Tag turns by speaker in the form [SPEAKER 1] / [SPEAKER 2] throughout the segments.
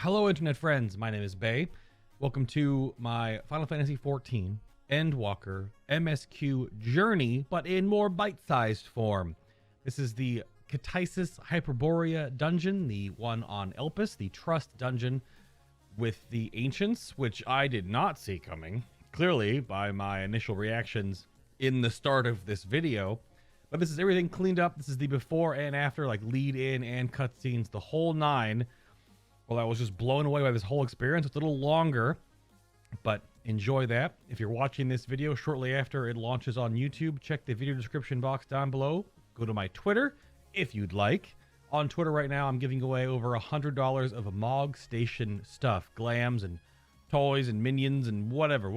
[SPEAKER 1] Hello internet friends, my name is Bay. Welcome to my Final Fantasy XIV Endwalker MSQ journey, but in more bite-sized form. This is the KTISIS HYPERBOREIA dungeon, the one on Elpis, the trust dungeon with the ancients, which I did not see coming, clearly by my initial reactions in the start of this video. But this is everything cleaned up. This is the before and after, like lead in and cutscenes, the whole nine. Well, I was just blown away by this whole experience. It's a little longer, but enjoy that. If you're watching this video shortly after it launches on YouTube, check the video description box down below. Go to my Twitter if you'd like. On Twitter right now, I'm giving away over $100 of Mage Station stuff, glams and toys and minions and whatever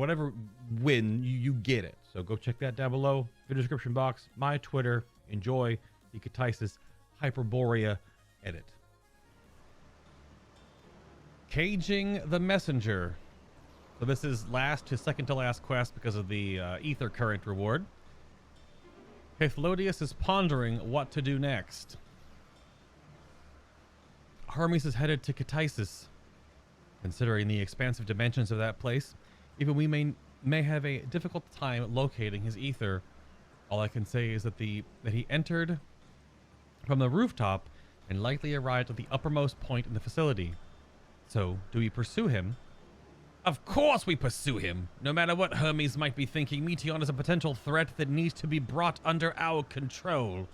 [SPEAKER 1] win, you get it. So go check that down below. Video description box, my Twitter. Enjoy the KTISIS HYPERBOREIA edit. Caging the Messenger. So this is last to second to last quest because of the ether current reward. Hythlodaeus is pondering what to do next. Hermes is headed to KTISIS. Considering the expansive dimensions of that place, even we may have a difficult time locating his ether. All I can say is that he entered from the rooftop and likely arrived at the uppermost point in the facility. So, do we pursue him? Of course we pursue him! No matter what Hermes might be thinking, Meteion is a potential threat that needs to be brought under our control.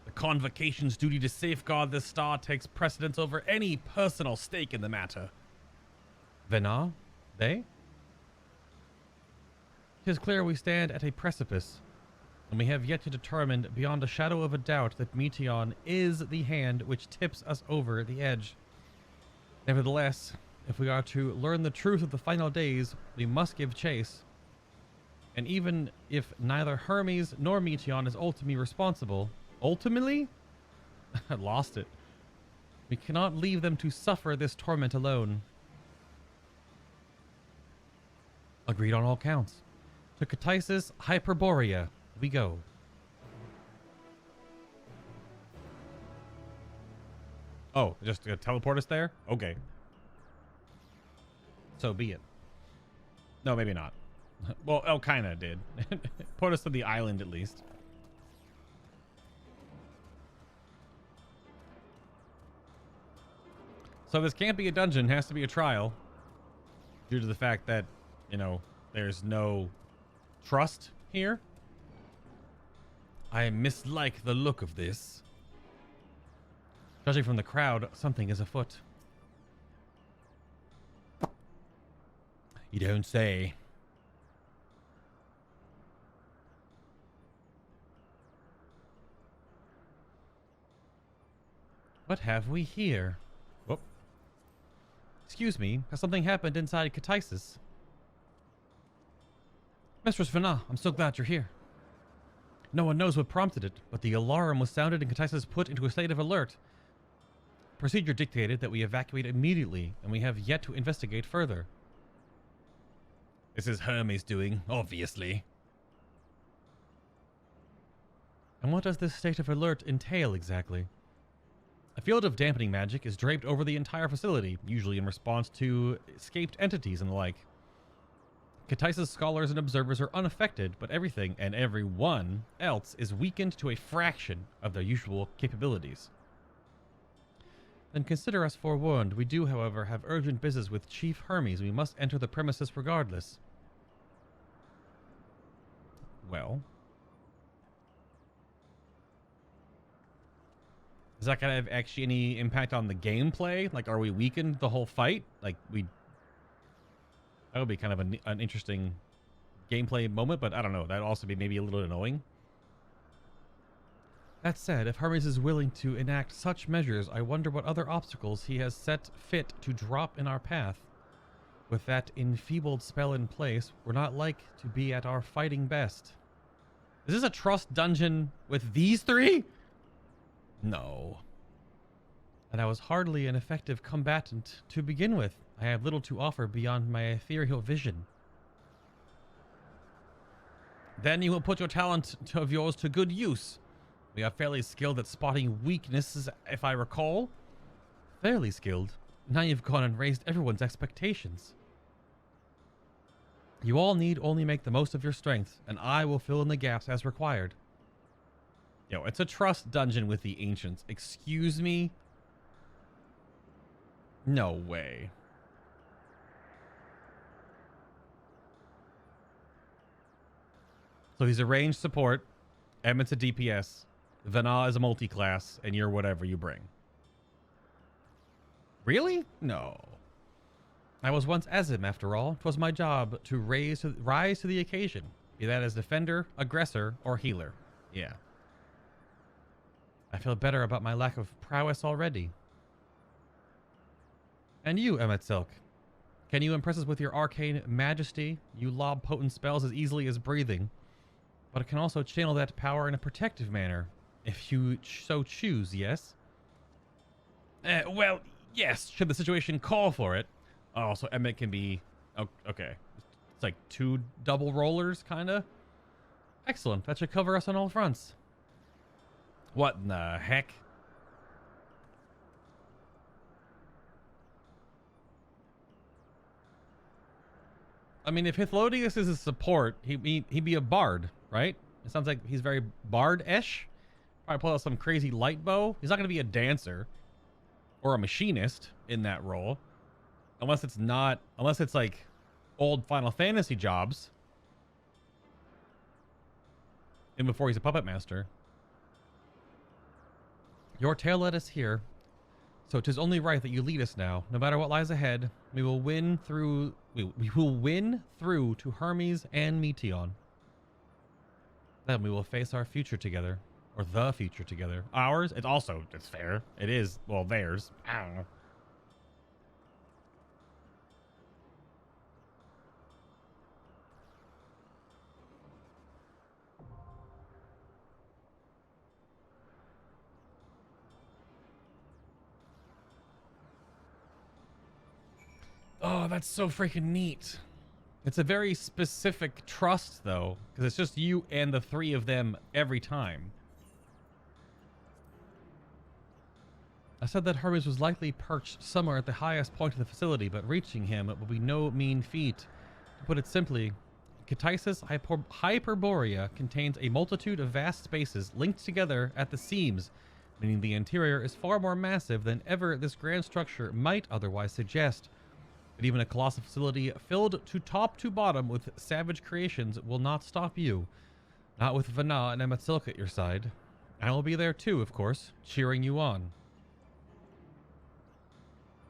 [SPEAKER 1] The Convocation's duty to safeguard this star takes precedence over any personal stake in the matter. Venat? They? 'Tis clear we stand at a precipice, and we have yet to determine beyond a shadow of a doubt that Meteion is the hand which tips us over the edge. Nevertheless, if we are to learn the truth of the final days, we must give chase. And even if neither Hermes nor Meteion is ultimately responsible... Ultimately? I lost it. We cannot leave them to suffer this torment alone. Agreed on all counts. To KTISIS HYPERBOREIA we go. Oh, just to teleport us there? Okay. So be it. No, maybe not. Well, oh, kind of did. Put us to the island at least. So this can't be a dungeon, it has to be a trial. Due to the fact that, you know, there's no trust here. I mislike the look of this. Judging from the crowd, something is afoot. You don't say. What have we here? Whoop. Excuse me, has something happened inside KTISIS? Mistress Venat, I'm so glad you're here. No one knows what prompted it, but the alarm was sounded and KTISIS put into a state of alert. Procedure dictated that we evacuate immediately, and we have yet to investigate further. This is Hermes doing, obviously. And what does this state of alert entail exactly? A field of dampening magic is draped over the entire facility, usually in response to escaped entities and the like. KTISIS scholars and observers are unaffected, but everything and everyone else is weakened to a fraction of their usual capabilities. Then consider us forewarned. We do, however, have urgent business with Chief Hermes. We must enter the premises regardless. Well. Is that going to have actually any impact on the gameplay? Like, are we weakened the whole fight? Like, that would be kind of an interesting gameplay moment, but I don't know. That'd also be maybe a little annoying. That said, if Hermes is willing to enact such measures, I wonder what other obstacles he has set fit to drop in our path. With that enfeebled spell in place, we're not like to be at our fighting best. Is this a trust dungeon with these three? No. And I was hardly an effective combatant to begin with. I have little to offer beyond my ethereal vision. Then you will put your talent of yours to good use. We are fairly skilled at spotting weaknesses, if I recall. Fairly skilled. Now you've gone and raised everyone's expectations. You all need only make the most of your strength, and I will fill in the gaps as required. Yo, it's a trust dungeon with the ancients. Excuse me? No way. So he's a ranged support. Emmett's a DPS. Venat is a multi-class, and you're whatever you bring. Really? No. I was once as him, after all. 'Twas my job to rise to the occasion, be that as defender, aggressor, or healer. Yeah. I feel better about my lack of prowess already. And you, Emet-Selch. Can you impress us with your arcane majesty? You lob potent spells as easily as breathing, but it can also channel that power in a protective manner, if you so choose, yes? Well, yes, should the situation call for it. Oh, so Emmet can be... Oh, okay. It's like 2 double rollers, kind of? Excellent. That should cover us on all fronts. What in the heck? I mean, if Hythlodaeus is a support, he'd be a bard, right? It sounds like he's very bard-ish. Probably pull out some crazy light bow. He's not going to be a dancer or a machinist in that role. Unless it's like old Final Fantasy jobs. And before he's a puppet master. Your tale led us here, so 'tis only right that you lead us now. No matter what lies ahead, we will win through to Hermes and Meteion. Then we will face our future together. Or the future together. Ours? It's fair. It is, well, theirs. I don't know. Oh, that's so freaking neat. It's a very specific trust, though, because it's just you and the 3 of them every time. I said that Hermes was likely perched somewhere at the highest point of the facility, but reaching him will be no mean feat. To put it simply, KTISIS Hyperborea contains a multitude of vast spaces linked together at the seams, meaning the interior is far more massive than ever this grand structure might otherwise suggest. But even a colossal facility filled to top to bottom with savage creations will not stop you. Not with Venat and Emet-Selch at your side. I will be there too, of course, cheering you on.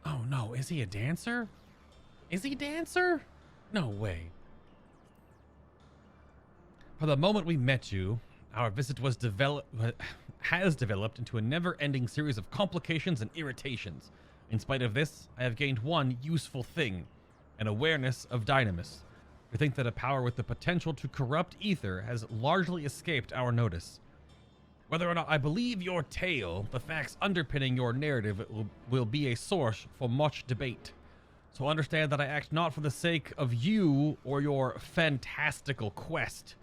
[SPEAKER 1] Oh no, is he a dancer? Is he a dancer? No way. From the moment we met you, our visit has developed into a never-ending series of complications and irritations. In spite of this, I have gained one useful thing, an awareness of dynamis. We think that a power with the potential to corrupt ether has largely escaped our notice. Whether or not I believe your tale, the facts underpinning your narrative will be a source for much debate. So understand that I act not for the sake of you or your fantastical quest.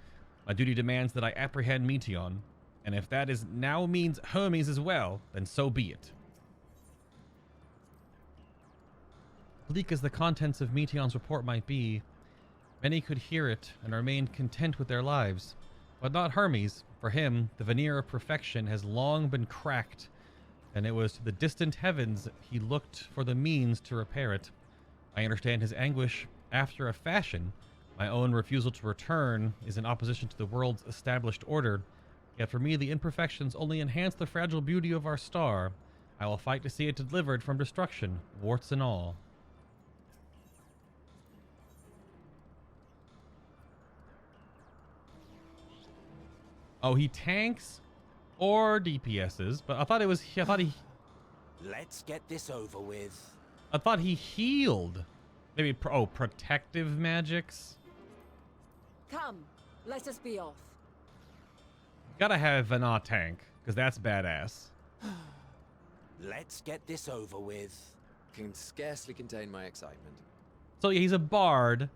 [SPEAKER 1] My duty demands that I apprehend Meteion, and if that now means Hermes as well, then so be it. Bleak as the contents of Meteion's report might be, many could hear it and remain content with their lives. But not Hermes. For him, the veneer of perfection has long been cracked, and it was to the distant heavens he looked for the means to repair it. I understand his anguish after a fashion. My own refusal to return is in opposition to the world's established order. Yet for me, the imperfections only enhance the fragile beauty of our star. I will fight to see it delivered from destruction, warts and all. Oh, he tanks or DPSs, but I thought he...
[SPEAKER 2] Let's get this over with.
[SPEAKER 1] I thought he healed. Maybe, protective magics?
[SPEAKER 3] Come, let us be off.
[SPEAKER 1] Gotta have Venat tank, because that's badass.
[SPEAKER 2] Let's get this over with.
[SPEAKER 4] Can scarcely contain my excitement.
[SPEAKER 1] So yeah, he's a bard,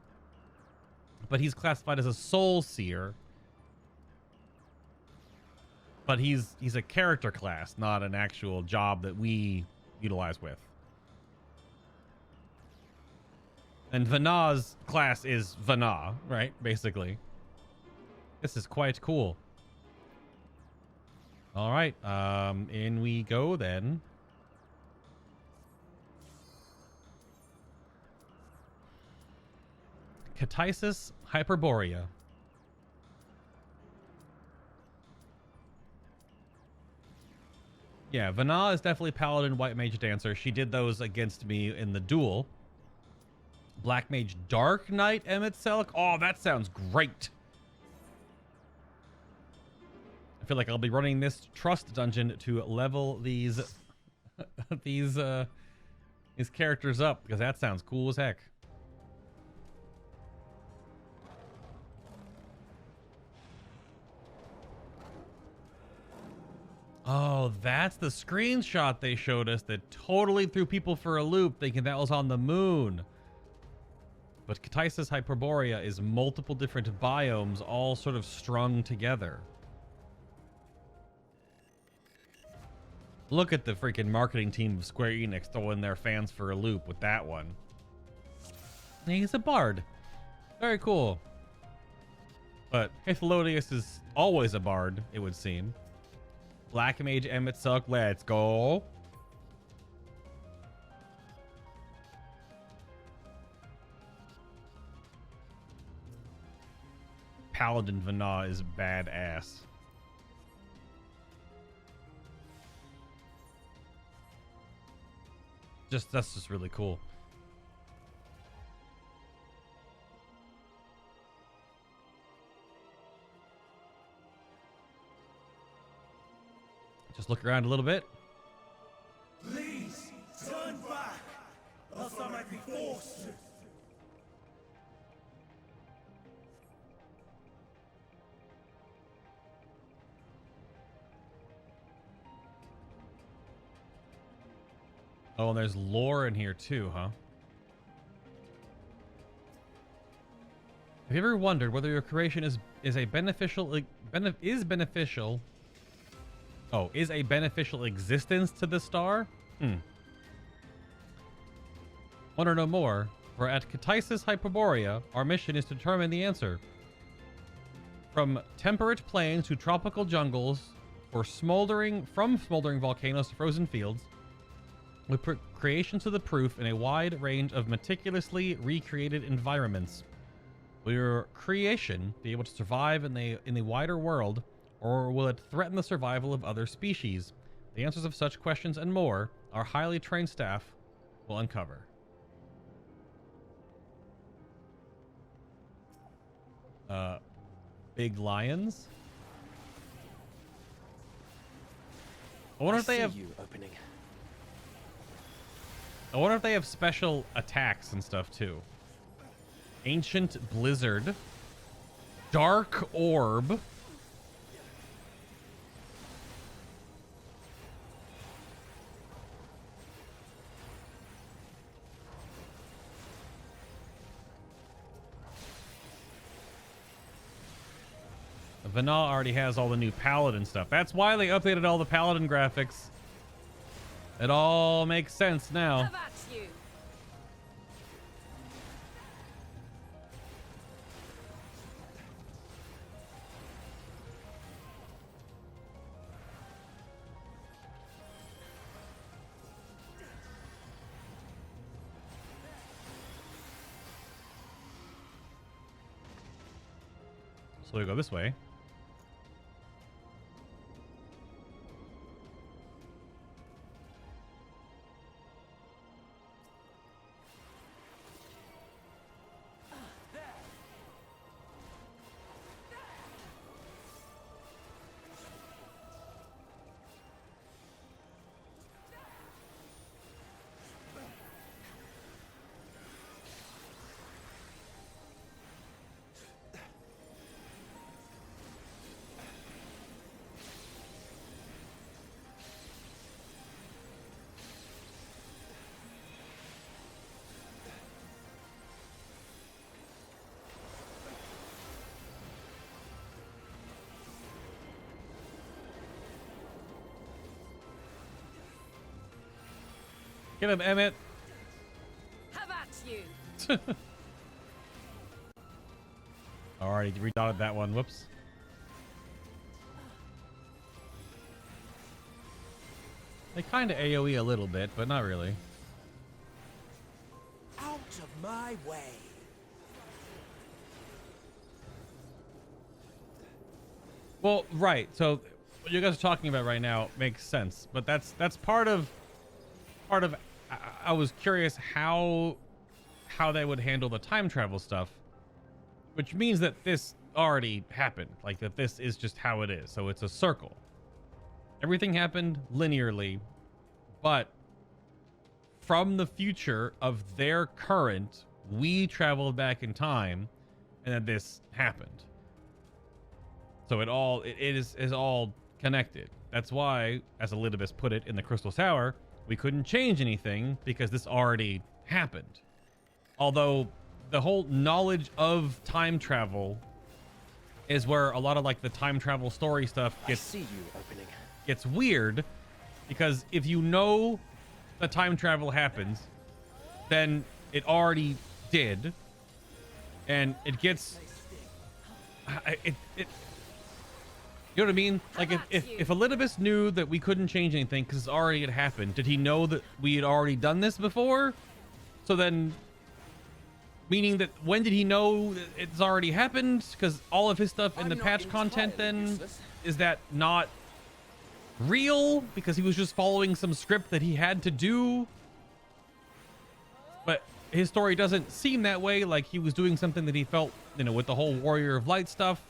[SPEAKER 1] but he's classified as a soul seer. But he's a character class, not an actual job that we utilize with. And Venat's class is Venat, right? Basically. This is quite cool. All right, in we go then. KTISIS Hyperborea. Yeah, Venat is definitely Paladin, White Mage, Dancer. She did those against me in the duel. Black Mage, Dark Knight, Emet-Selch. Oh, that sounds great. I feel like I'll be running this trust dungeon to level these these characters up, because that sounds cool as heck. Oh, that's the screenshot they showed us that totally threw people for a loop, thinking that was on the moon. But KTISIS Hyperborea is multiple different biomes all sort of strung together. Look at the freaking marketing team of Square Enix throwing their fans for a loop with that one. He's a bard. Very cool. But Hythlodaeus is always a bard, it would seem. Black Mage, Emet-Selch, let's go. Paladin Venat is badass. That's just really cool. Just look around a little bit.
[SPEAKER 5] Please turn back, else I might be forced to.
[SPEAKER 1] Oh, and there's lore in here too, huh? Have you ever wondered whether your creation is a beneficial existence to the star? Want to know more? For at KTISIS Hyperborea, our mission is to determine the answer. From temperate plains to tropical jungles, from smoldering volcanoes to frozen fields, we put creation to the proof in a wide range of meticulously recreated environments. Will your creation be able to survive in the wider world, or will it threaten the survival of other species? The answers of such questions and more, our highly trained staff will uncover. Big lions? I wonder if they have
[SPEAKER 4] opening.
[SPEAKER 1] I wonder if they have special attacks and stuff too. Ancient Blizzard. Dark Orb. Venat already has all the new Paladin stuff. That's why they updated all the Paladin graphics. It all makes sense now.
[SPEAKER 3] Have at you.
[SPEAKER 1] So we go this way. Get him, Emmett.
[SPEAKER 3] Have at you.
[SPEAKER 1] Already redotted that one. Whoops. They kind of AoE a little bit, but not really.
[SPEAKER 2] Out of my way.
[SPEAKER 1] Well, right. So what you guys are talking about right now makes sense, but that's part of. I was curious how they would handle the time travel stuff, which means that this already happened. Like that, this is just how it is. So it's a circle. Everything happened linearly, but from the future of their current, we traveled back in time, and then this happened. So it is all connected. That's why, as Elpis put it in the Crystal Tower, we couldn't change anything because this already happened. Although the whole knowledge of time travel is where a lot of like the time travel story stuff gets weird, because if you know the time travel happens, then it already did, and it gets you know what I mean? Like if Elpis knew that we couldn't change anything because it's already had happened, did he know that we had already done this before? So then, meaning that when did he know that it's already happened? Because all of his stuff in the patch content then, is that not real? Because he was just following some script that he had to do? But his story doesn't seem that way. Like he was doing something that he felt, you know, with the whole Warrior of Light stuff.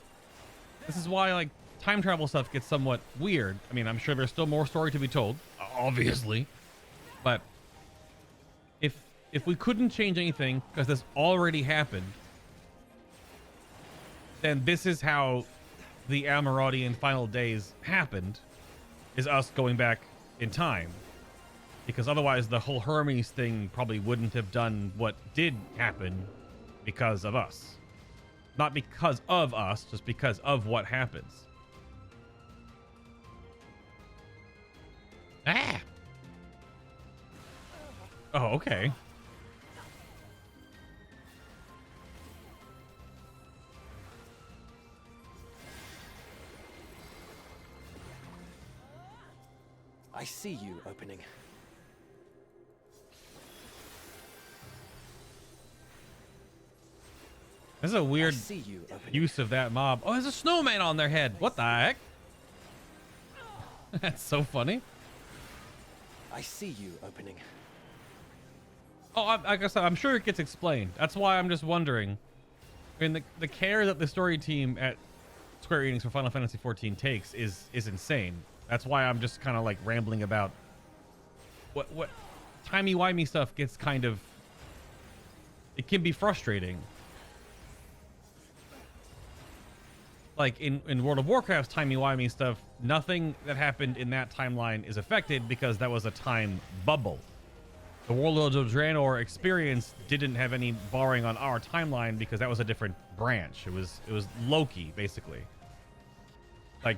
[SPEAKER 1] This is why like time travel stuff gets somewhat weird. I mean, I'm sure there's still more story to be told, obviously, but if we couldn't change anything because this already happened, then this is how the Amaradian final days happened, is us going back in time, because otherwise the whole Hermes thing probably wouldn't have done what did happen because of us. Not because of us, just because of what happens. Ah! Oh, okay.
[SPEAKER 4] I see you opening.
[SPEAKER 1] This is a weird use of that mob. Oh, there's a snowman on their head. What the heck? That's so funny.
[SPEAKER 4] I see you opening.
[SPEAKER 1] Oh, I guess I'm sure it gets explained. That's why I'm just wondering. I mean, the care that the story team at Square Enix for Final Fantasy XIV takes is insane. That's why I'm just kind of like rambling about what timey-wimey stuff gets kind of, it can be frustrating. Like in World of Warcraft's timey-wimey stuff, nothing that happened in that timeline is affected because that was a time bubble. The Warlords of Draenor experience didn't have any borrowing on our timeline because that was a different branch. It was Loki, basically. Like,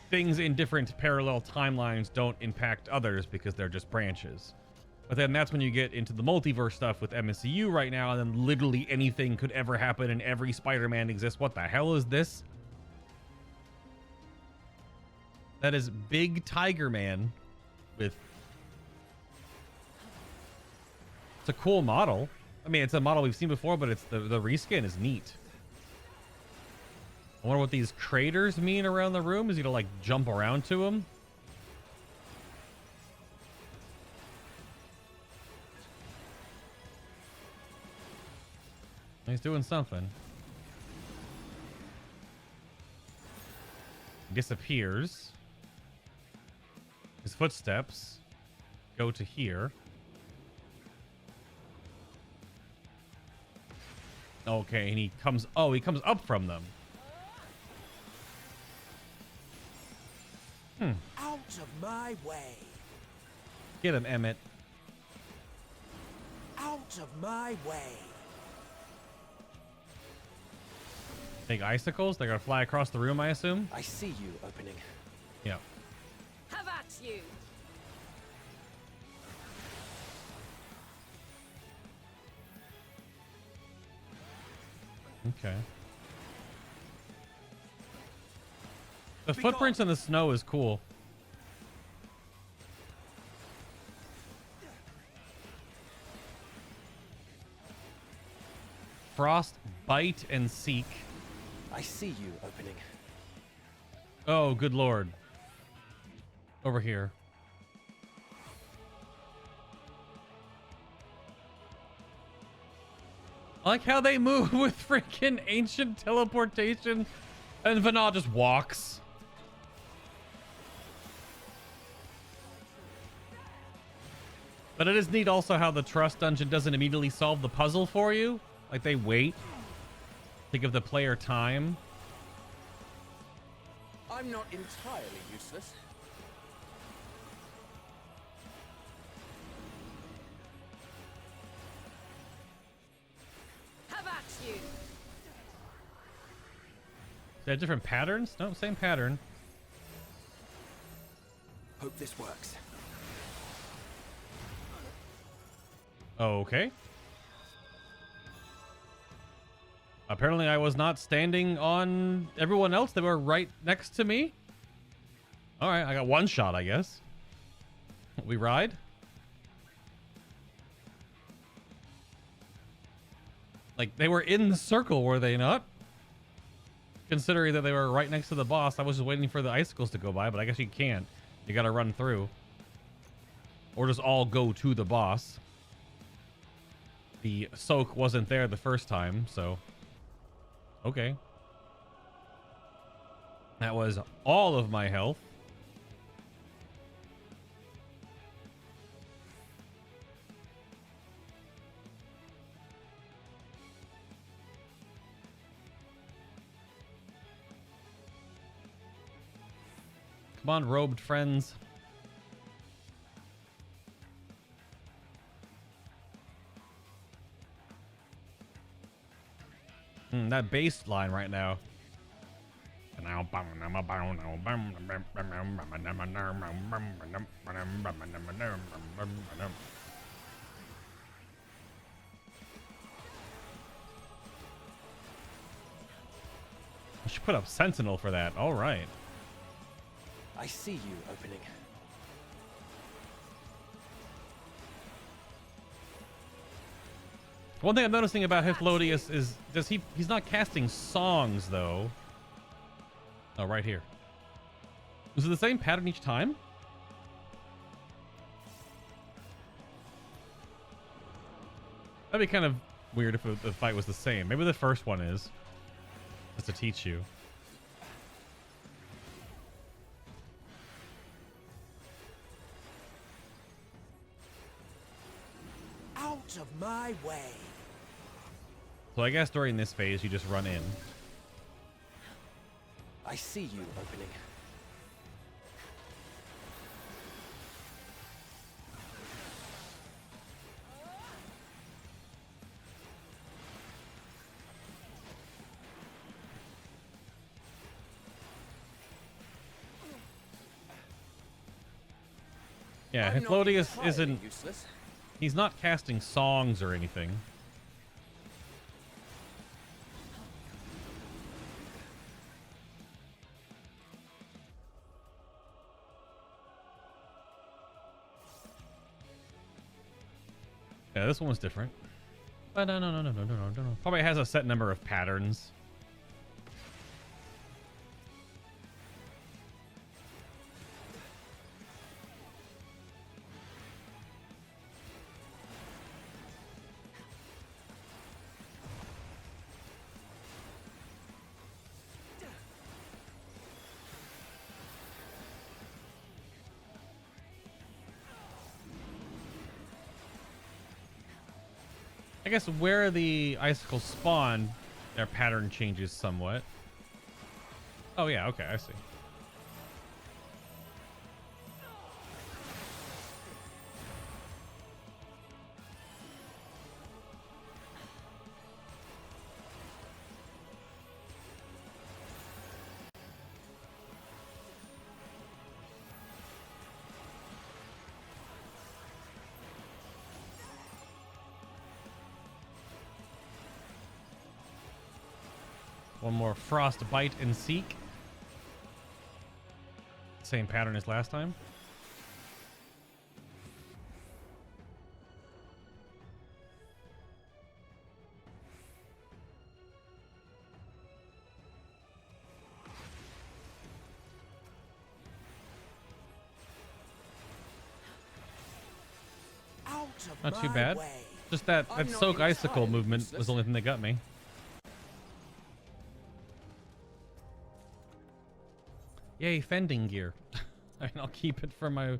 [SPEAKER 1] things in different parallel timelines don't impact others because they're just branches. But then that's when you get into the multiverse stuff with MSQ right now, and then literally anything could ever happen and every Spider-Man exists. What the hell is this? That is Big Tiger Man with... It's a cool model. I mean, it's a model we've seen before, but it's the reskin is neat. I wonder what these craters mean around the room. Is he gonna like jump around to them? He's doing something. Disappears. His footsteps go to here. Okay, and he comes up from them.
[SPEAKER 2] Out of my way.
[SPEAKER 1] Get him, Emmett.
[SPEAKER 2] Out of my way.
[SPEAKER 1] Big icicles? They're gonna fly across the room, I assume?
[SPEAKER 4] I see you opening.
[SPEAKER 1] Yeah.
[SPEAKER 3] Have at you.
[SPEAKER 1] Okay. The footprints in the snow is cool. Frost, bite, and seek.
[SPEAKER 4] I see you opening.
[SPEAKER 1] Oh, good lord. Over here. I like how they move with freaking ancient teleportation, and Venat just walks. But it is neat also how the Trust Dungeon doesn't immediately solve the puzzle for you. Like, they wait to give the player time.
[SPEAKER 4] I'm not entirely useless.
[SPEAKER 3] Have at you!
[SPEAKER 1] Is that different patterns? No, same pattern.
[SPEAKER 4] Hope this works.
[SPEAKER 1] Okay. Apparently I was not standing on everyone else. They were right next to me. All right, I got one shot, I guess. We ride. Like, they were in the circle, were they not? Considering that they were right next to the boss, I was just waiting for the icicles to go by, but I guess you can't. You gotta run through. Or just all go to the boss. The soak wasn't there the first time, so... Okay. That was all of my health. Come on, robed friends. That bass line right now. I should put up Sentinel for that. All right.
[SPEAKER 4] I see you opening.
[SPEAKER 1] One thing I'm noticing about Hythlodaeus is he's not casting songs though. Oh, right here. Was it the same pattern each time? That'd be kind of weird if the fight was the same. Maybe the first one is. Just to teach you.
[SPEAKER 2] Out of my way.
[SPEAKER 1] So I guess during this phase, you just run in.
[SPEAKER 4] I see you opening.
[SPEAKER 1] Yeah,
[SPEAKER 4] I'm not
[SPEAKER 1] Hythlodaeus
[SPEAKER 4] entirely
[SPEAKER 1] isn't...
[SPEAKER 4] useless.
[SPEAKER 1] He's not casting songs or anything. Yeah, this one was different. But no. Probably has a set number of patterns. I guess where the icicles spawn, their pattern changes somewhat. Oh yeah, okay, I see. One more Frost Bite and Seek. Same pattern as last time. Not too bad. Just that Soak Icicle movement was the only thing that got me. Yay, fending gear. I mean, I'll keep it for my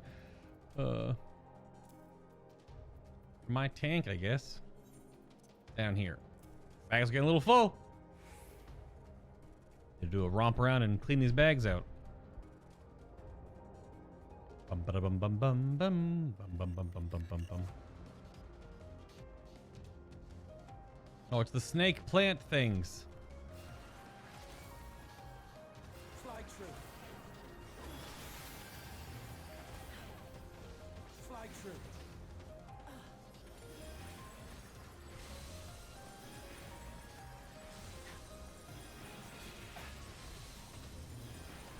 [SPEAKER 1] tank, I guess. Down here. Bags are getting a little full. Need to do a romp around and clean these bags out. Bum ba bum bum bum bum bum bum bum bum bum bum. Oh, it's the snake plant things.
[SPEAKER 4] Fly true. Fly true.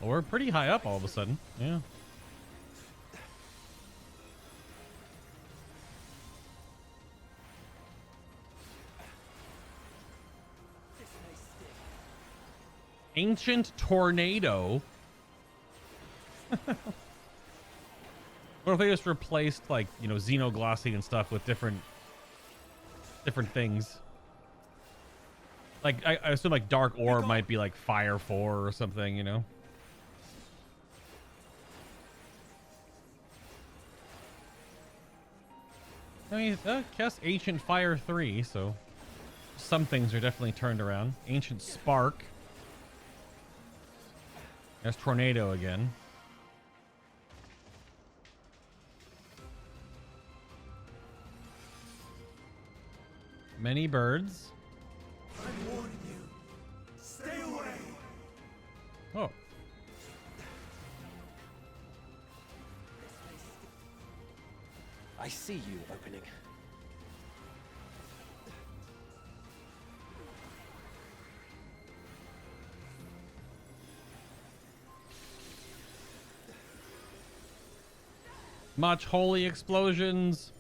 [SPEAKER 1] Well, we're pretty high up all of a sudden. Yeah. Ancient Tornado. What if they just replaced, like, you know, Xenoglossy and stuff with different things? Like, I assume like Dark Orb might be like Fire 4 or something, you know? I mean, cast Ancient Fire 3, so some things are definitely turned around. Ancient Spark. There's Tornado again. Many birds.
[SPEAKER 5] I'm warning you. Stay away.
[SPEAKER 1] Oh.
[SPEAKER 4] I see you opening.
[SPEAKER 1] Much holy explosions.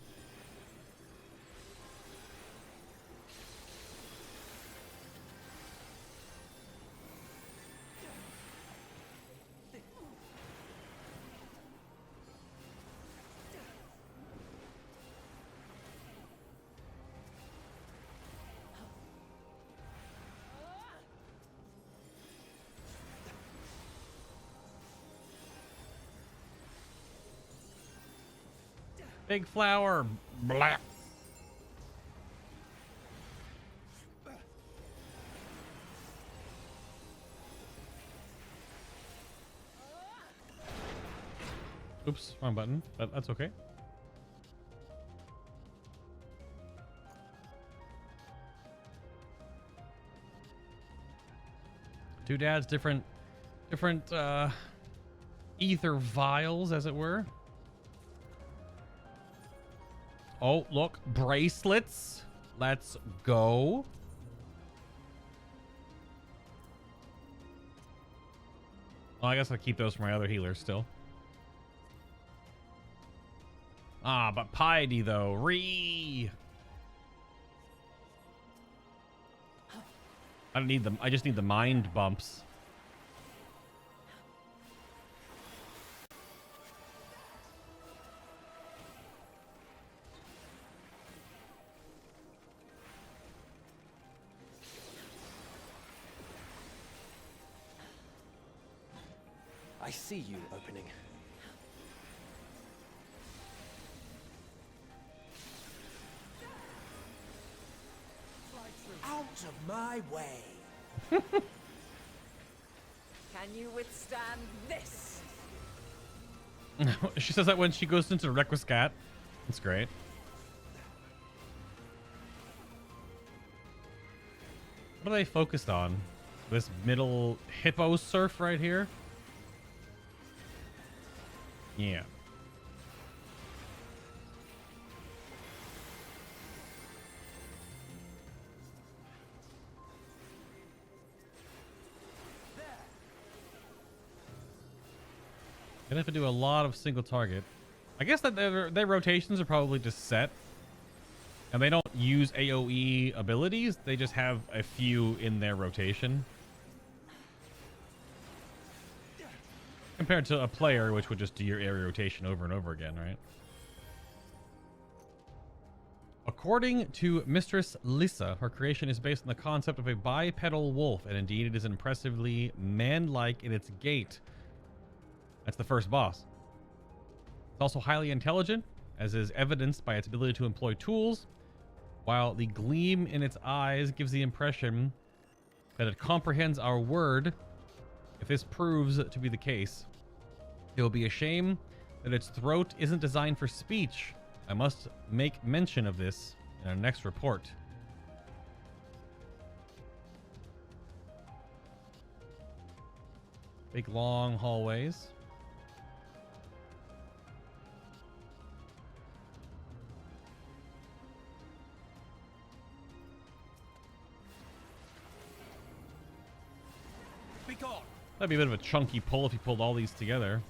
[SPEAKER 1] Big flower. Blah. Oops, wrong button. That's okay. Doodads, different ether vials, as it were. Oh, look, bracelets. Let's go. Well, I guess I'll keep those for my other healers still. Ah, but Piety though. I don't need them. I just need the mind bumps.
[SPEAKER 4] I see you opening.
[SPEAKER 2] Out of my way.
[SPEAKER 3] Can you withstand this?
[SPEAKER 1] She says that when she goes into Requiescat. That's great. What are they focused on? This middle hippo surf right here? Yeah. Gonna have to do a lot of single target. I guess that their rotations are probably just set. And they don't use AoE abilities. They just have a few in their rotation. Compared to a player, which would just do your area rotation over and over again, right? According to Mistress Lisa, her creation is based on the concept of a bipedal wolf, and indeed it is impressively man-like in its gait. That's the first boss. It's also highly intelligent, as is evidenced by its ability to employ tools, while the gleam in its eyes gives the impression that it comprehends our word. If this proves to be the case, it will be a shame that its throat isn't designed for speech. I must make mention of this in our next report. Big long hallways.
[SPEAKER 5] Be gone.
[SPEAKER 1] That'd be a bit of a chunky pull if you pulled all these together.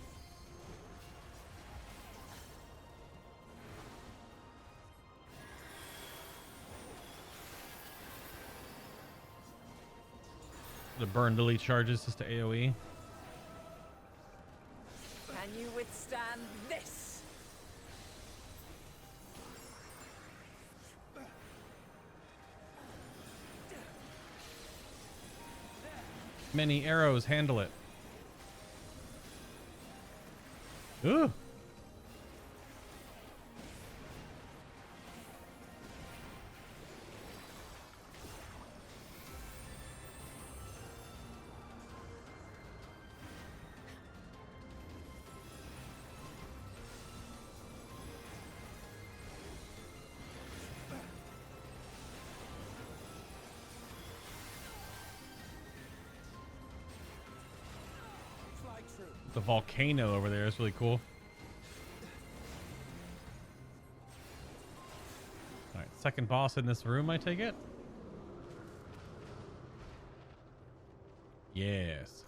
[SPEAKER 1] The burn lily charges just to AoE.
[SPEAKER 3] Can you withstand this?
[SPEAKER 1] Many arrows handle it. Ooh. The volcano over there is really cool. All right, second boss in this room, I take it? Yes.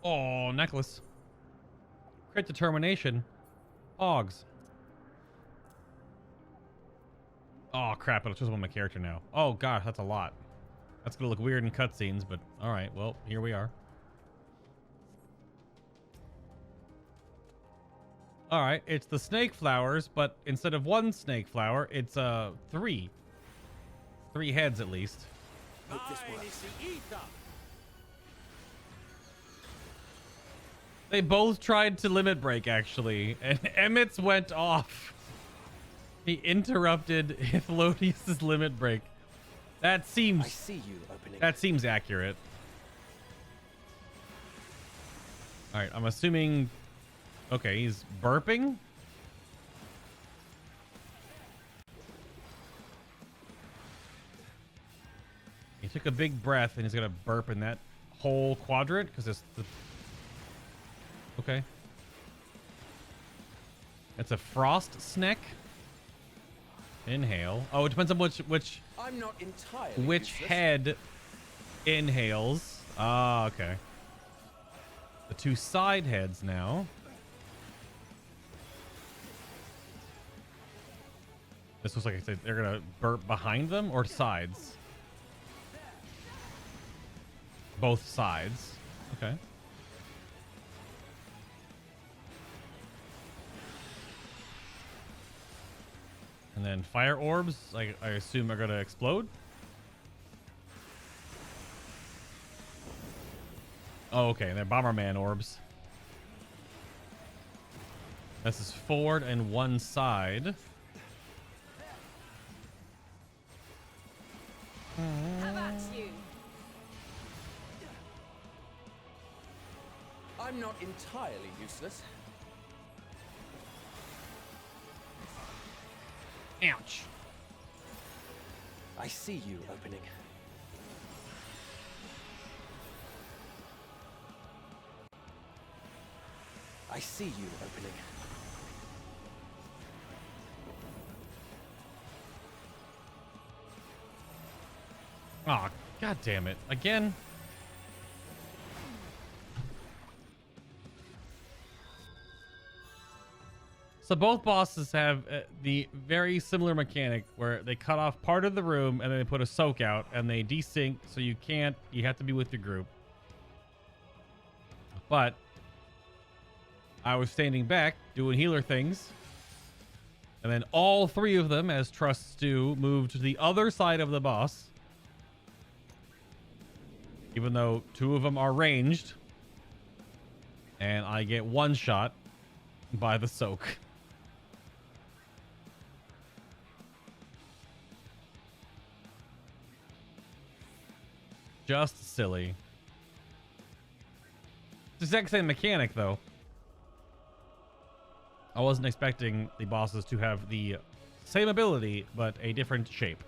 [SPEAKER 1] Oh, necklace. Crit determination. Ogs. Oh, crap. It'll choose on my character now. Oh, gosh, that's a lot. That's going to look weird in cutscenes, but all right. Well, here we are. All right. It's the snake flowers, but instead of one snake flower, it's three. 3 heads, at least.
[SPEAKER 4] Hope this works.
[SPEAKER 1] They both tried to limit break, actually, and Emmett's went off. He interrupted Hythlodaeus' limit break. That seems...
[SPEAKER 4] I see you opening.
[SPEAKER 1] That seems accurate. All right, I'm assuming... Okay, he's burping? He took a big breath, and he's going to burp in that whole quadrant, because it's the... Okay. It's a frost snack. Inhale. Oh, it depends on which
[SPEAKER 4] I'm not entirely
[SPEAKER 1] which
[SPEAKER 4] useless.
[SPEAKER 1] head inhales. Ah, okay. The 2 side heads now. This looks like they're gonna burp behind them or sides. Both sides. Okay. And then fire orbs, I assume, are going to explode. Oh, okay. And they're Bomberman orbs. This is forward and one side.
[SPEAKER 3] How about you?
[SPEAKER 4] I'm not entirely useless.
[SPEAKER 1] Ouch.
[SPEAKER 4] I see you opening. I see you opening.
[SPEAKER 1] Oh, god damn it. Again? So both bosses have the very similar mechanic where they cut off part of the room and then they put a soak out and they desync, so you have to be with your group. But I was standing back doing healer things, and then all three of them, as trusts do, moved to the other side of the boss, even though two of them are ranged, and I get one shot by the soak. Just silly. It's the exact same mechanic, though. I wasn't expecting the bosses to have the same ability, but a different shape.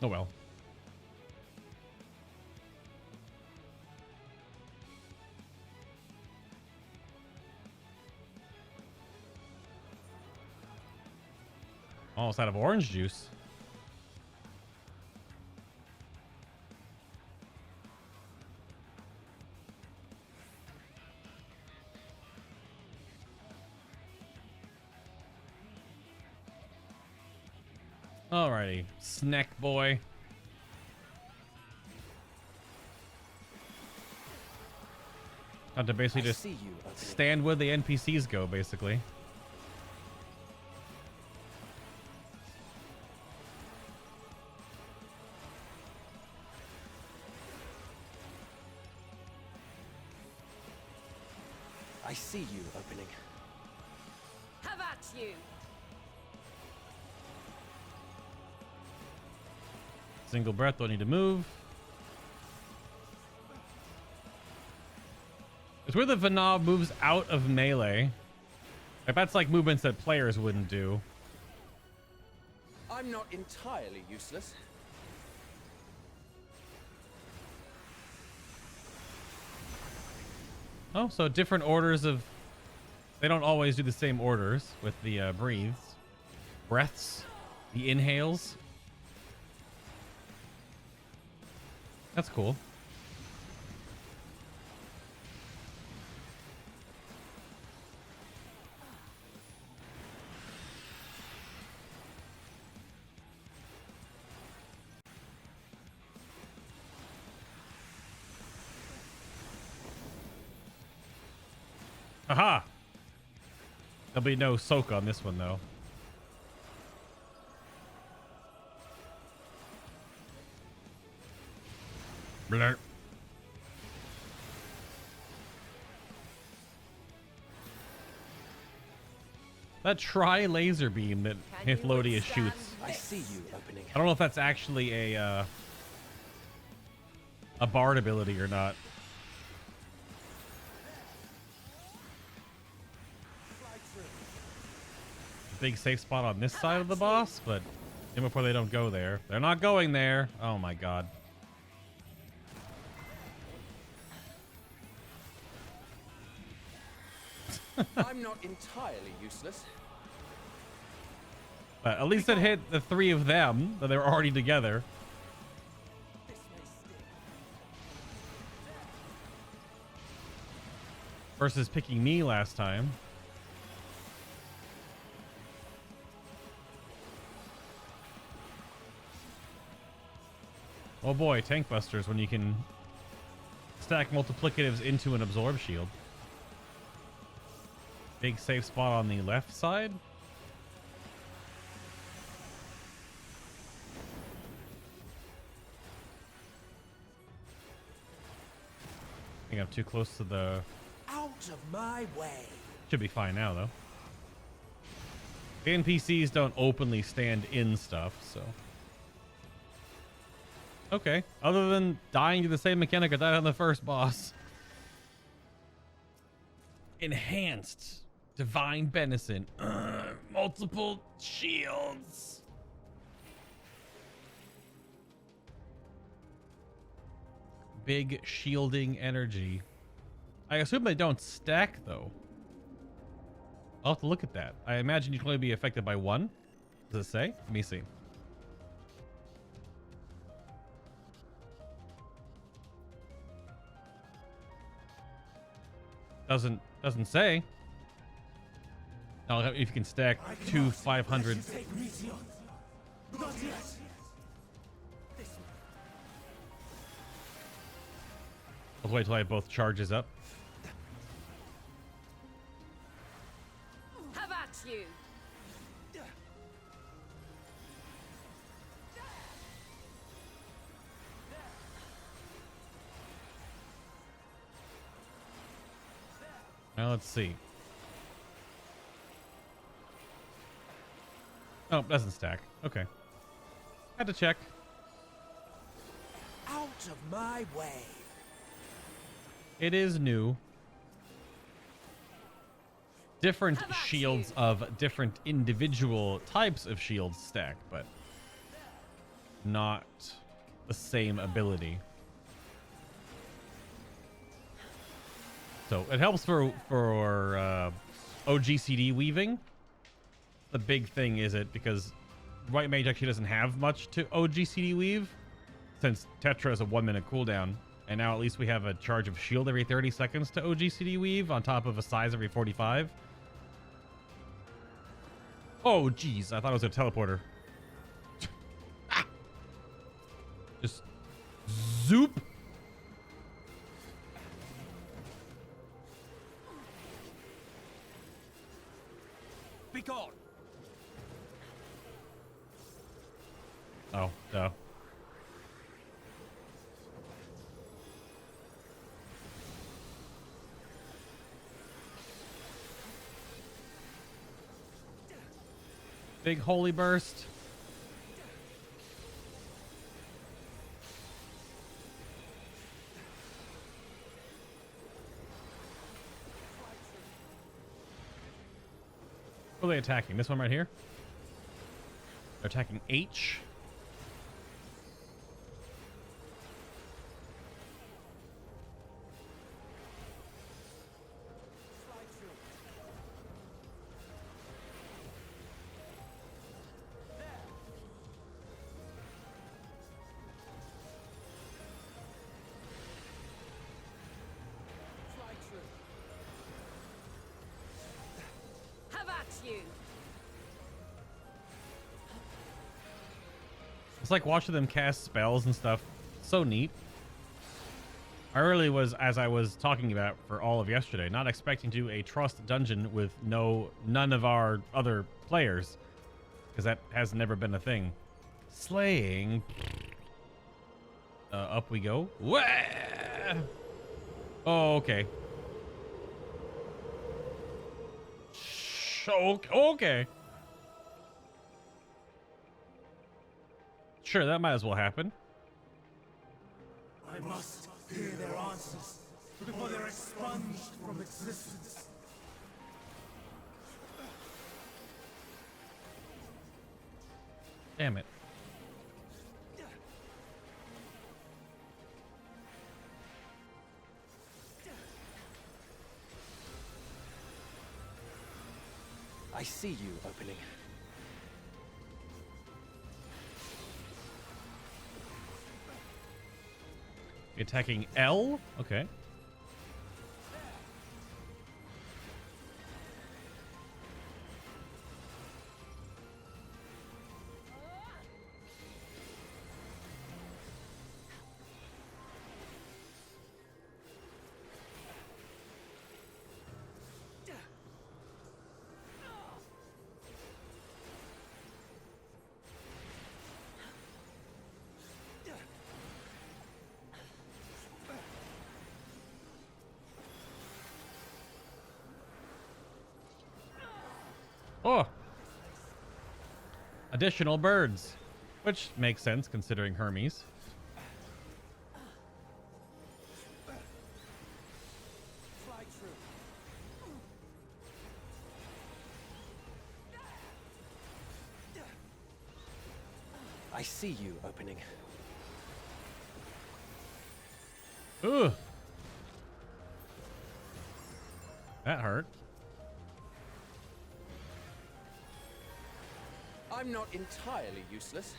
[SPEAKER 1] Oh well. Almost out of orange juice. Alrighty, snack boy. Have to basically just stand where the NPCs go, basically.
[SPEAKER 4] I see you opening.
[SPEAKER 3] Have at you.
[SPEAKER 1] Single breath, don't need to move. It's where the Venat moves out of melee. Like, that's like movements that players wouldn't do.
[SPEAKER 4] I'm not entirely useless.
[SPEAKER 1] Oh, so different orders of... They don't always do the same orders with the breaths, the inhales. That's cool. Aha! There'll be no soak on this one, though. Blur. That tri-laser beam that Hythlodaeus shoots.
[SPEAKER 4] I see you opening.
[SPEAKER 1] I don't know if that's actually a bard ability or not. Big safe spot on this side of the boss, but even before they don't go there. They're not going there. Oh my god.
[SPEAKER 4] I'm not entirely useless.
[SPEAKER 1] But at least it hit the three of them, that they were already together. Versus picking me last time. Oh boy, tank busters when you can stack multiplicatives into an absorb shield. Big safe spot on the left side. I think I'm too close to the...
[SPEAKER 2] Out of my way.
[SPEAKER 1] Should be fine now, though. The NPCs don't openly stand in stuff, so... Okay. Other than dying to the same mechanic I died on the first boss. Enhanced. Divine Benison. Multiple shields. Big shielding energy. I assume they don't stack, though. I'll have to look at that. I imagine you can only be affected by one. Does it say? Let me see. Doesn't say. Now, if you can stack
[SPEAKER 5] I
[SPEAKER 1] two
[SPEAKER 5] cannot
[SPEAKER 1] 500.
[SPEAKER 5] let you take Meteor. Not yet.
[SPEAKER 1] I'll wait till I have both charges up.
[SPEAKER 3] Have at you.
[SPEAKER 1] Now let's see. Oh, doesn't stack. Okay. Had to check.
[SPEAKER 2] Out of my way.
[SPEAKER 1] It is new. Different
[SPEAKER 3] How about
[SPEAKER 1] shields
[SPEAKER 3] you?
[SPEAKER 1] of different individual types of shields stack, but not the same ability. So it helps for OGCD weaving. The big thing is it because WhiteMage actually doesn't have much to OGCD weave, since Tetra is a 1 minute cooldown, and now at least we have a charge of shield every 30 seconds to OGCD weave on top of a size every 45. Oh geez, I thought it was a teleporter. Just zoop.
[SPEAKER 2] Be gone.
[SPEAKER 1] Oh, no. Big holy burst. Who are they attacking? This one right here? They're attacking H.
[SPEAKER 3] Have at you.
[SPEAKER 1] It's like watching them cast spells and stuff. So neat. I really was, as I was talking about for all of yesterday, not expecting to do a trust dungeon with none of our other players, because that has never been a thing. Slaying. Up we go. Wah! Oh, okay. Okay. Sure, that might as well happen.
[SPEAKER 5] I must hear their answers before they're expunged from existence.
[SPEAKER 1] Damn it.
[SPEAKER 4] I see you opening.
[SPEAKER 1] Attacking L? Okay. Oh! Additional birds. Which makes sense considering Hermes.
[SPEAKER 4] I see you opening.
[SPEAKER 1] Ugh. That hurt.
[SPEAKER 4] I'm not entirely useless.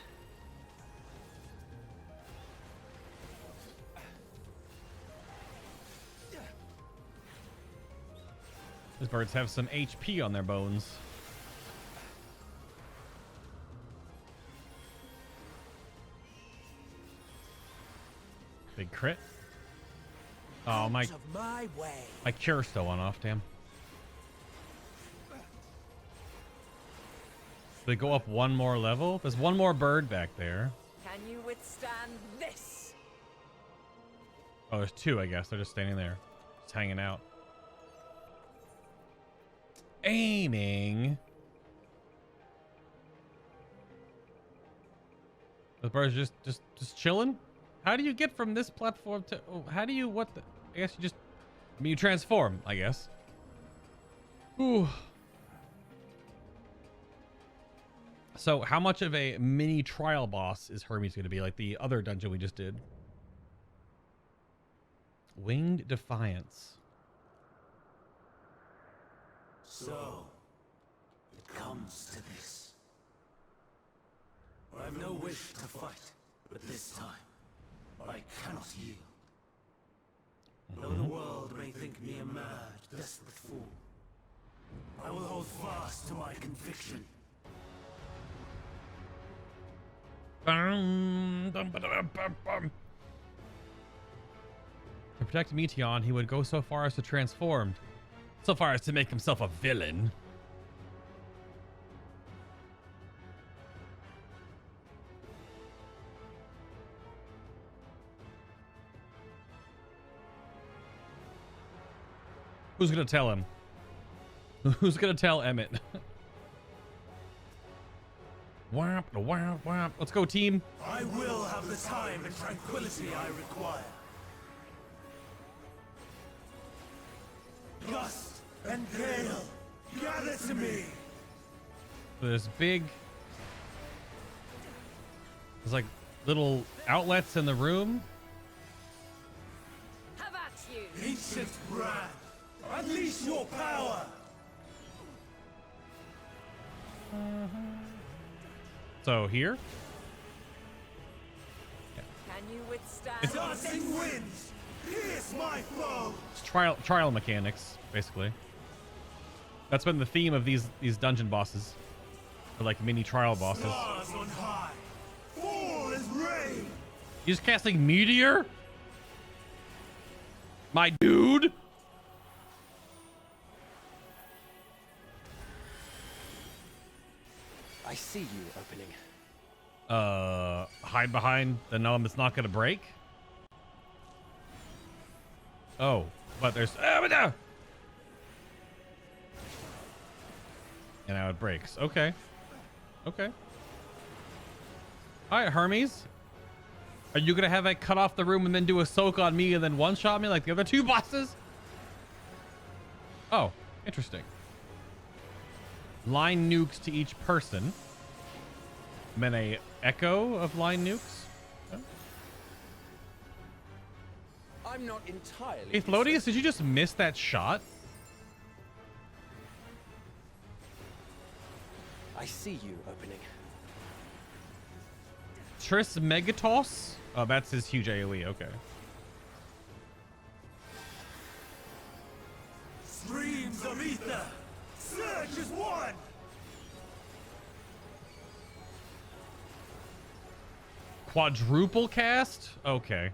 [SPEAKER 1] These birds have some HP on their bones. Big crit. Oh, my cure's still on off, damn. They go up one more level. There's one more bird back there.
[SPEAKER 3] Can you withstand this?
[SPEAKER 1] Oh, there's two, I guess. They're just standing there, just hanging out. Aiming. The bird's just chilling. How do you get from this platform to? Oh, how do you? What the? I guess you just. I mean, you transform. I guess. Ooh. So, how much of a mini trial boss is Hermes going to be, like the other dungeon we just did? Winged Defiance.
[SPEAKER 5] So, it comes to this. I have no wish to fight, but this time, I cannot yield. Though the world may think me a mad, desperate fool, I will hold fast to my conviction.
[SPEAKER 1] To protect Meteon, he would go so far as to transform. So far as to make himself a villain. Who's gonna tell him? Who's gonna tell Emmett? Whap, whap, whap. Let's go, team.
[SPEAKER 5] I will have the time and tranquility I require. Gust and gale, gather to me.
[SPEAKER 1] There's big... There's like little outlets in the room.
[SPEAKER 3] Have at you!
[SPEAKER 5] Ancient brand, unleash your power.
[SPEAKER 1] So here?
[SPEAKER 3] Can you withstand
[SPEAKER 1] It's-
[SPEAKER 5] Dancing winds, pierce my foe.
[SPEAKER 1] It's trial mechanics, basically. That's been the theme of these dungeon bosses. Or like mini trial bosses.
[SPEAKER 5] Stars on high, fall as rain.
[SPEAKER 1] He's casting Meteor? My dude?
[SPEAKER 4] I see you opening.
[SPEAKER 1] Hide behind the gnome that's not gonna break? Oh, but there's... And now it breaks. Okay. Okay. Alright, Hermes. Are you gonna have it cut off the room and then do a soak on me and then one-shot me like the other two bosses? Oh, interesting. Line nukes to each person. And then a echo of line nukes. Okay.
[SPEAKER 4] I'm not entirely.
[SPEAKER 1] Hythlodaeus, did you just miss that shot?
[SPEAKER 4] I see you opening.
[SPEAKER 1] Megatos? Oh, that's his huge AoE. Okay.
[SPEAKER 5] Streams of ether, surge as one.
[SPEAKER 1] Quadruple cast? Okay.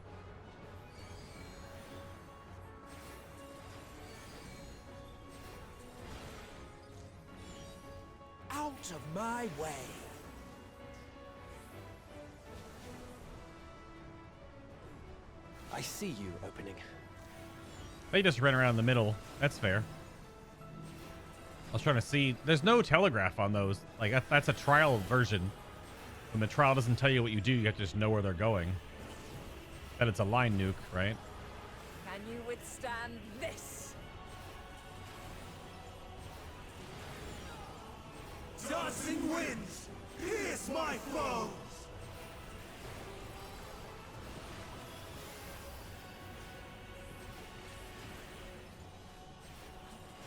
[SPEAKER 2] Out of my way.
[SPEAKER 4] I see you opening.
[SPEAKER 1] They just ran around the middle. That's fair. I was trying to see. There's no telegraph on those. Like, that's a trial version. When the trial doesn't tell you what you do, you have to just know where they're going. That it's a line nuke, right?
[SPEAKER 3] Can you withstand this?
[SPEAKER 5] Dancing winds, pierce my foes.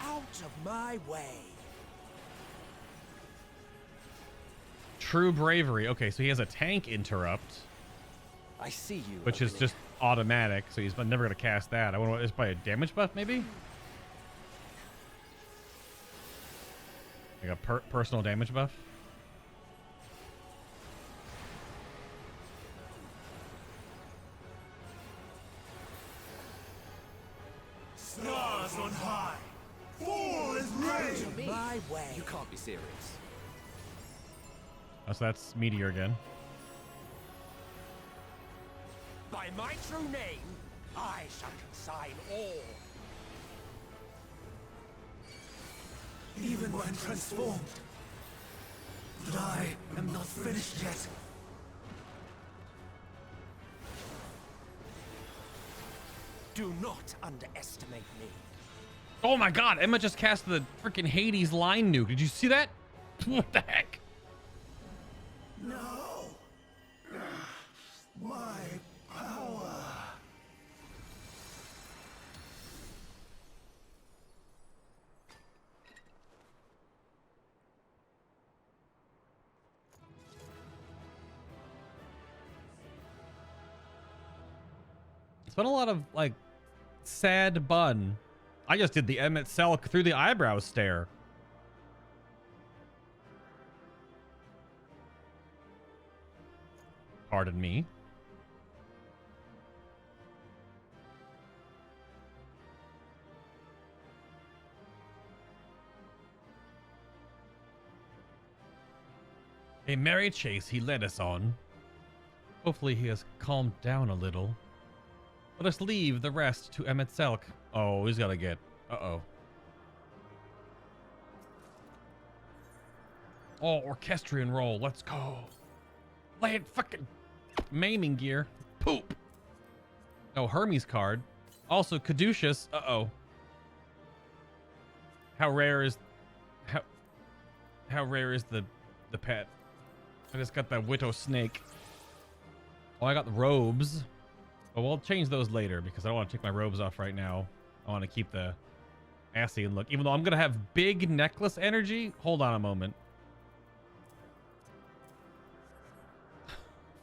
[SPEAKER 2] Out of my way.
[SPEAKER 1] True bravery. Okay, so he has a tank interrupt,
[SPEAKER 4] I see you.
[SPEAKER 1] which is
[SPEAKER 4] opening.
[SPEAKER 1] just automatic, so he's never going to cast that. I wonder what is by a damage buff, maybe? Like a personal damage buff.
[SPEAKER 5] Stars on high. Fall is ready.
[SPEAKER 2] My way.
[SPEAKER 4] You can't be serious.
[SPEAKER 1] Oh, so that's Meteor again.
[SPEAKER 2] By my true name, I shall consign all.
[SPEAKER 5] Even when transformed. But I am not finished yet.
[SPEAKER 2] Do not underestimate me.
[SPEAKER 1] Oh my god, Emma just cast the freaking Hades line nuke. Did you see that? What the heck?
[SPEAKER 5] No. My power.
[SPEAKER 1] It's been a lot of like sad bun. I just did the Emet-Selch through the eyebrow stare. Pardon me. A merry chase he led us on. Hopefully he has calmed down a little. Let us leave the rest to Emet-Selch. Oh, he's gotta get... Uh-oh. Oh, orchestrion roll. Let's go. Land fucking maiming gear. Poop. Oh, Hermes card. Also, caduceus. Uh-oh. How rare is... How rare is the pet? I just got that Widow snake. Oh, I got the robes. But we'll change those later because I don't want to take my robes off right now. I want to keep the Ascian look. Even though I'm going to have big necklace energy. Hold on a moment.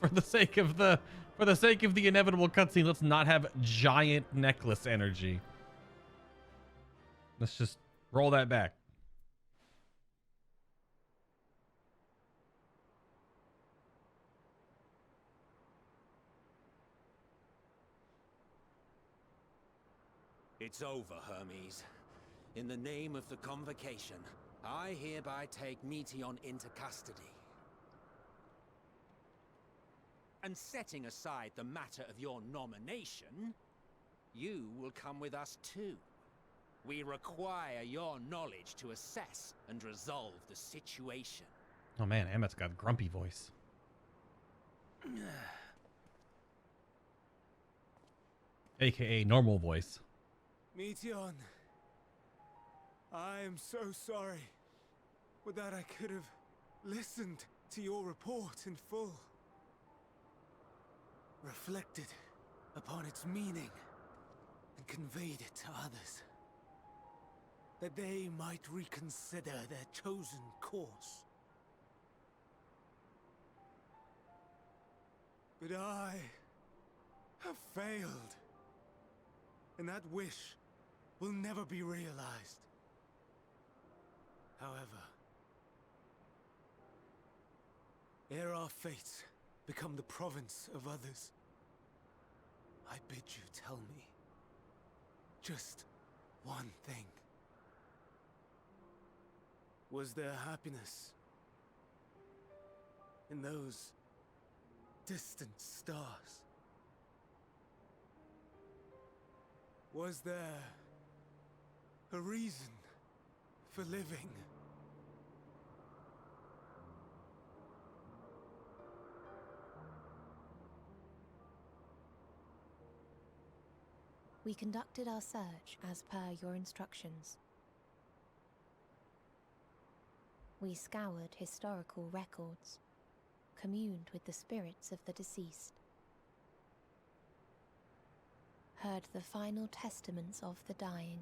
[SPEAKER 1] For the sake of the inevitable cutscene, let's not have giant necklace energy. Let's just roll that back.
[SPEAKER 2] It's over, Hermes. In the name of the Convocation, I hereby take Meteon into custody. And setting aside the matter of your nomination, you will come with us too. We require your knowledge to assess and resolve the situation.
[SPEAKER 1] Oh man, Emmett's got a grumpy voice. AKA normal voice.
[SPEAKER 5] Meteon, I am so sorry. With that, I could have listened to your report in full. Reflected upon its meaning and conveyed it to others. That they might reconsider their chosen course. But I have failed. And that wish will never be realized. However, ere our fates become the province of others, I bid you tell me just one thing. Was there happiness in those distant stars? Was there a reason for living?
[SPEAKER 6] We conducted our search as per your instructions. We scoured historical records, communed with the spirits of the deceased, heard the final testaments of the dying,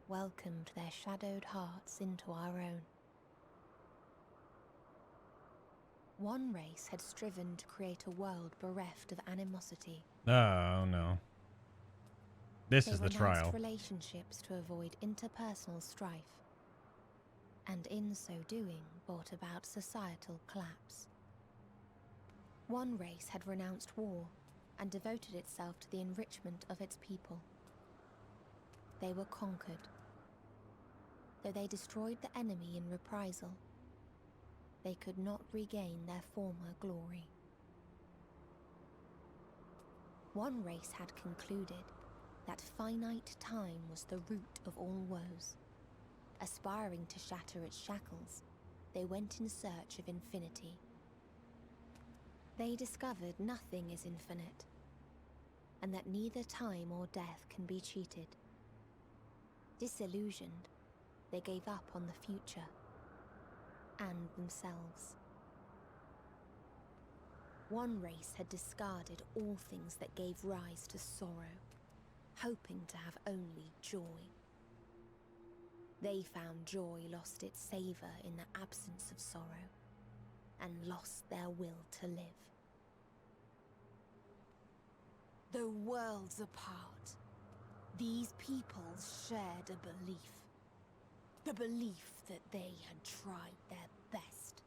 [SPEAKER 6] welcomed their shadowed hearts into our own. One race had striven to create a world bereft of animosity.
[SPEAKER 1] Oh no. This is the trial.
[SPEAKER 6] Relationships to avoid interpersonal strife. and in so doing brought about societal collapse. One race had renounced war and devoted itself to the enrichment of its people. They were conquered. Though they destroyed the enemy in reprisal, they could not regain their former glory. One race had concluded that finite time was the root of all woes. Aspiring to shatter its shackles, they went in search of infinity. They discovered nothing is infinite, and that neither time or death can be cheated. Disillusioned, they gave up on the future and themselves. One race had discarded all things that gave rise to sorrow, hoping to have only joy. They found joy lost its savor in the absence of sorrow, and lost their will to live. Though worlds apart, these peoples shared a belief. The belief that they had tried their best.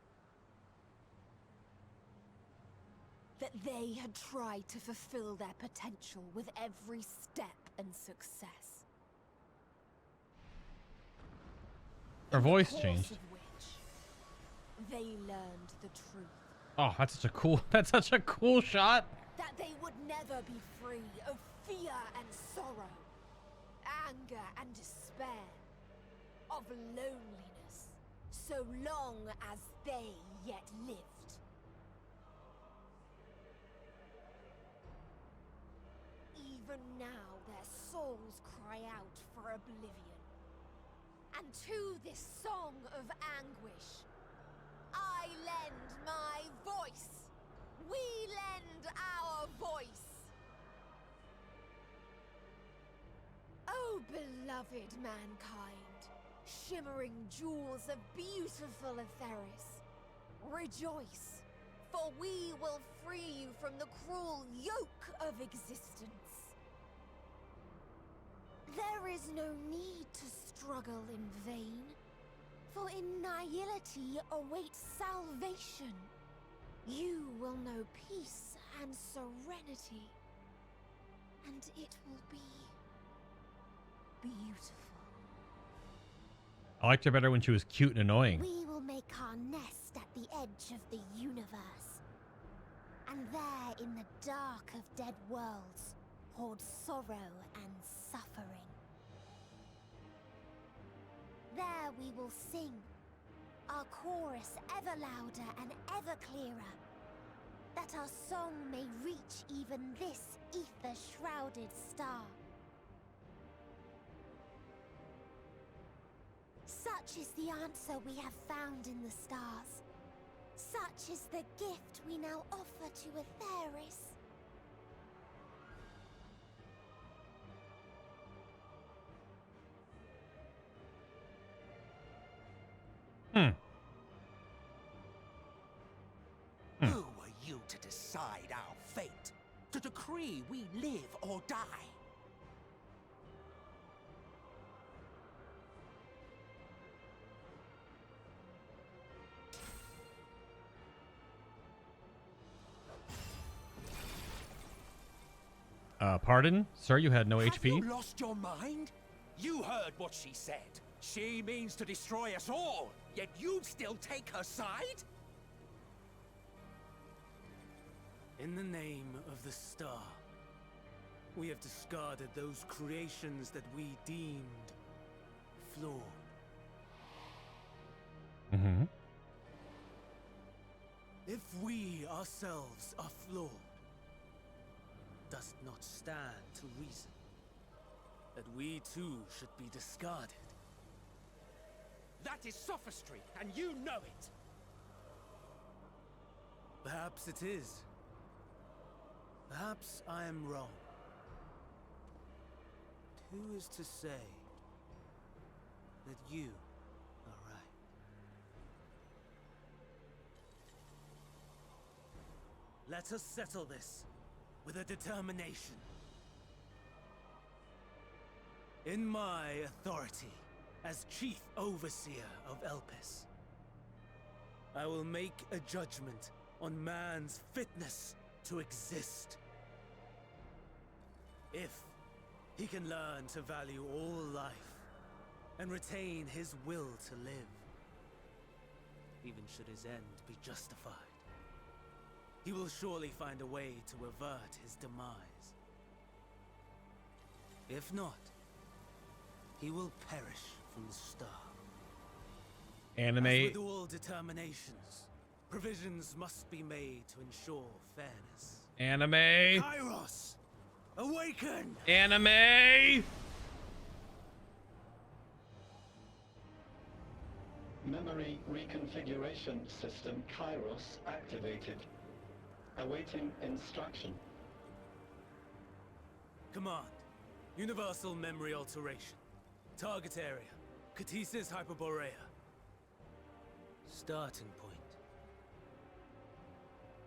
[SPEAKER 6] That they had tried to fulfill their potential with every step and success.
[SPEAKER 1] Her voice changed.
[SPEAKER 6] Of which they learned the truth.
[SPEAKER 1] Oh, that's such a cool shot.
[SPEAKER 6] That they would never be free of fear and sorrow, anger and despair, of loneliness, so long as they yet lived. Even now their souls cry out for oblivion. And to this song of anguish, I lend my voice. We lend our voice. Oh, beloved mankind, shimmering jewels of beautiful Aetheris, rejoice, for we will free you from the cruel yoke of existence. There is no need to struggle in vain, for in nihility awaits salvation. You will know peace and serenity, and it will be beautiful.
[SPEAKER 1] I liked her better when she was cute and annoying.
[SPEAKER 6] We will make our nest at the edge of the universe, and there in the dark of dead worlds hoard sorrow and suffering. There we will sing, our chorus ever louder and ever clearer, that our song may reach even this ether-shrouded star. Such is the answer we have found in the stars. Such is the gift we now offer to Aetheris.
[SPEAKER 2] Who are you to decide our fate? To decree we live or die?
[SPEAKER 1] Pardon? Sir, you had no
[SPEAKER 2] Have
[SPEAKER 1] HP?
[SPEAKER 2] you lost your mind? You heard what she said. She means to destroy us all, yet you'd still take her side?
[SPEAKER 5] In the name of the star, we have discarded those creations that we deemed flawed.
[SPEAKER 1] Mm-hmm.
[SPEAKER 5] If we ourselves are flawed, does not stand to reason that we too should be discarded.
[SPEAKER 2] That is sophistry, and you know it.
[SPEAKER 5] Perhaps it is. Perhaps I am wrong. But who is to say that you are right? Let us settle this with a determination. In my authority, as Chief Overseer of Elpis. I will make a judgment on man's fitness to exist. If he can learn to value all life and retain his will to live, even should his end be justified, he will surely find a way to avert his demise. If not, he will perish from the start.
[SPEAKER 1] Anime.
[SPEAKER 5] As with all determinations, provisions must be made to ensure fairness.
[SPEAKER 1] Anime.
[SPEAKER 5] Kairos, awaken!
[SPEAKER 1] Anime.
[SPEAKER 7] Memory reconfiguration system Kairos activated. Awaiting instruction.
[SPEAKER 5] Command, universal memory alteration. Target area, KTISIS Hyperborea. Starting point.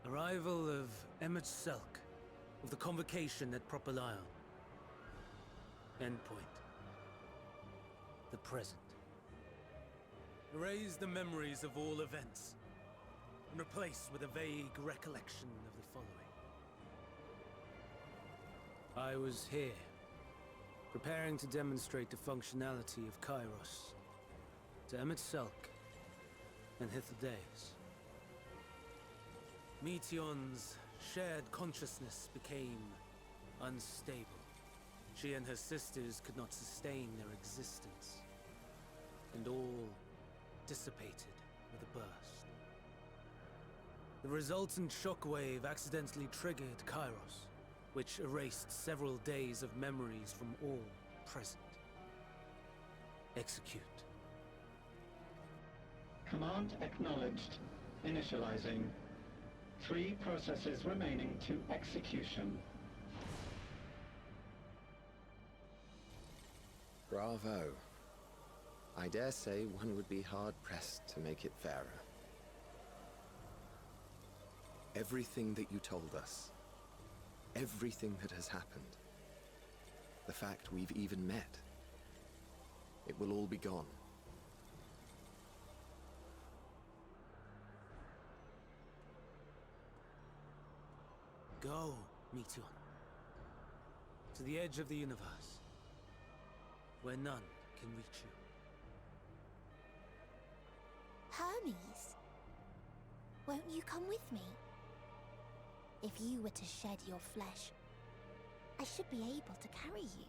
[SPEAKER 5] Arrival of Emet-Selch of the convocation at Propylion. Endpoint. The present. Erase the memories of all events and replace with a vague recollection of the following. I was here, preparing to demonstrate the functionality of Kairos to Emet-Selch and Hythlodaeus. Meteion's shared consciousness became unstable. She and her sisters could not sustain their existence, and all dissipated with a burst. The resultant shockwave accidentally triggered Kairos, which erased several days of memories from all present. Execute.
[SPEAKER 7] Command acknowledged. Initializing. 3 processes remaining to execution.
[SPEAKER 8] Bravo. I dare say one would be hard-pressed to make it fairer. Everything that you told us, everything that has happened, the fact we've even met, it will all be gone.
[SPEAKER 5] Go, Meteion. To the edge of the universe, where none can reach you.
[SPEAKER 6] Hermes, won't you come with me? If you were to shed your flesh, I should be able to carry you.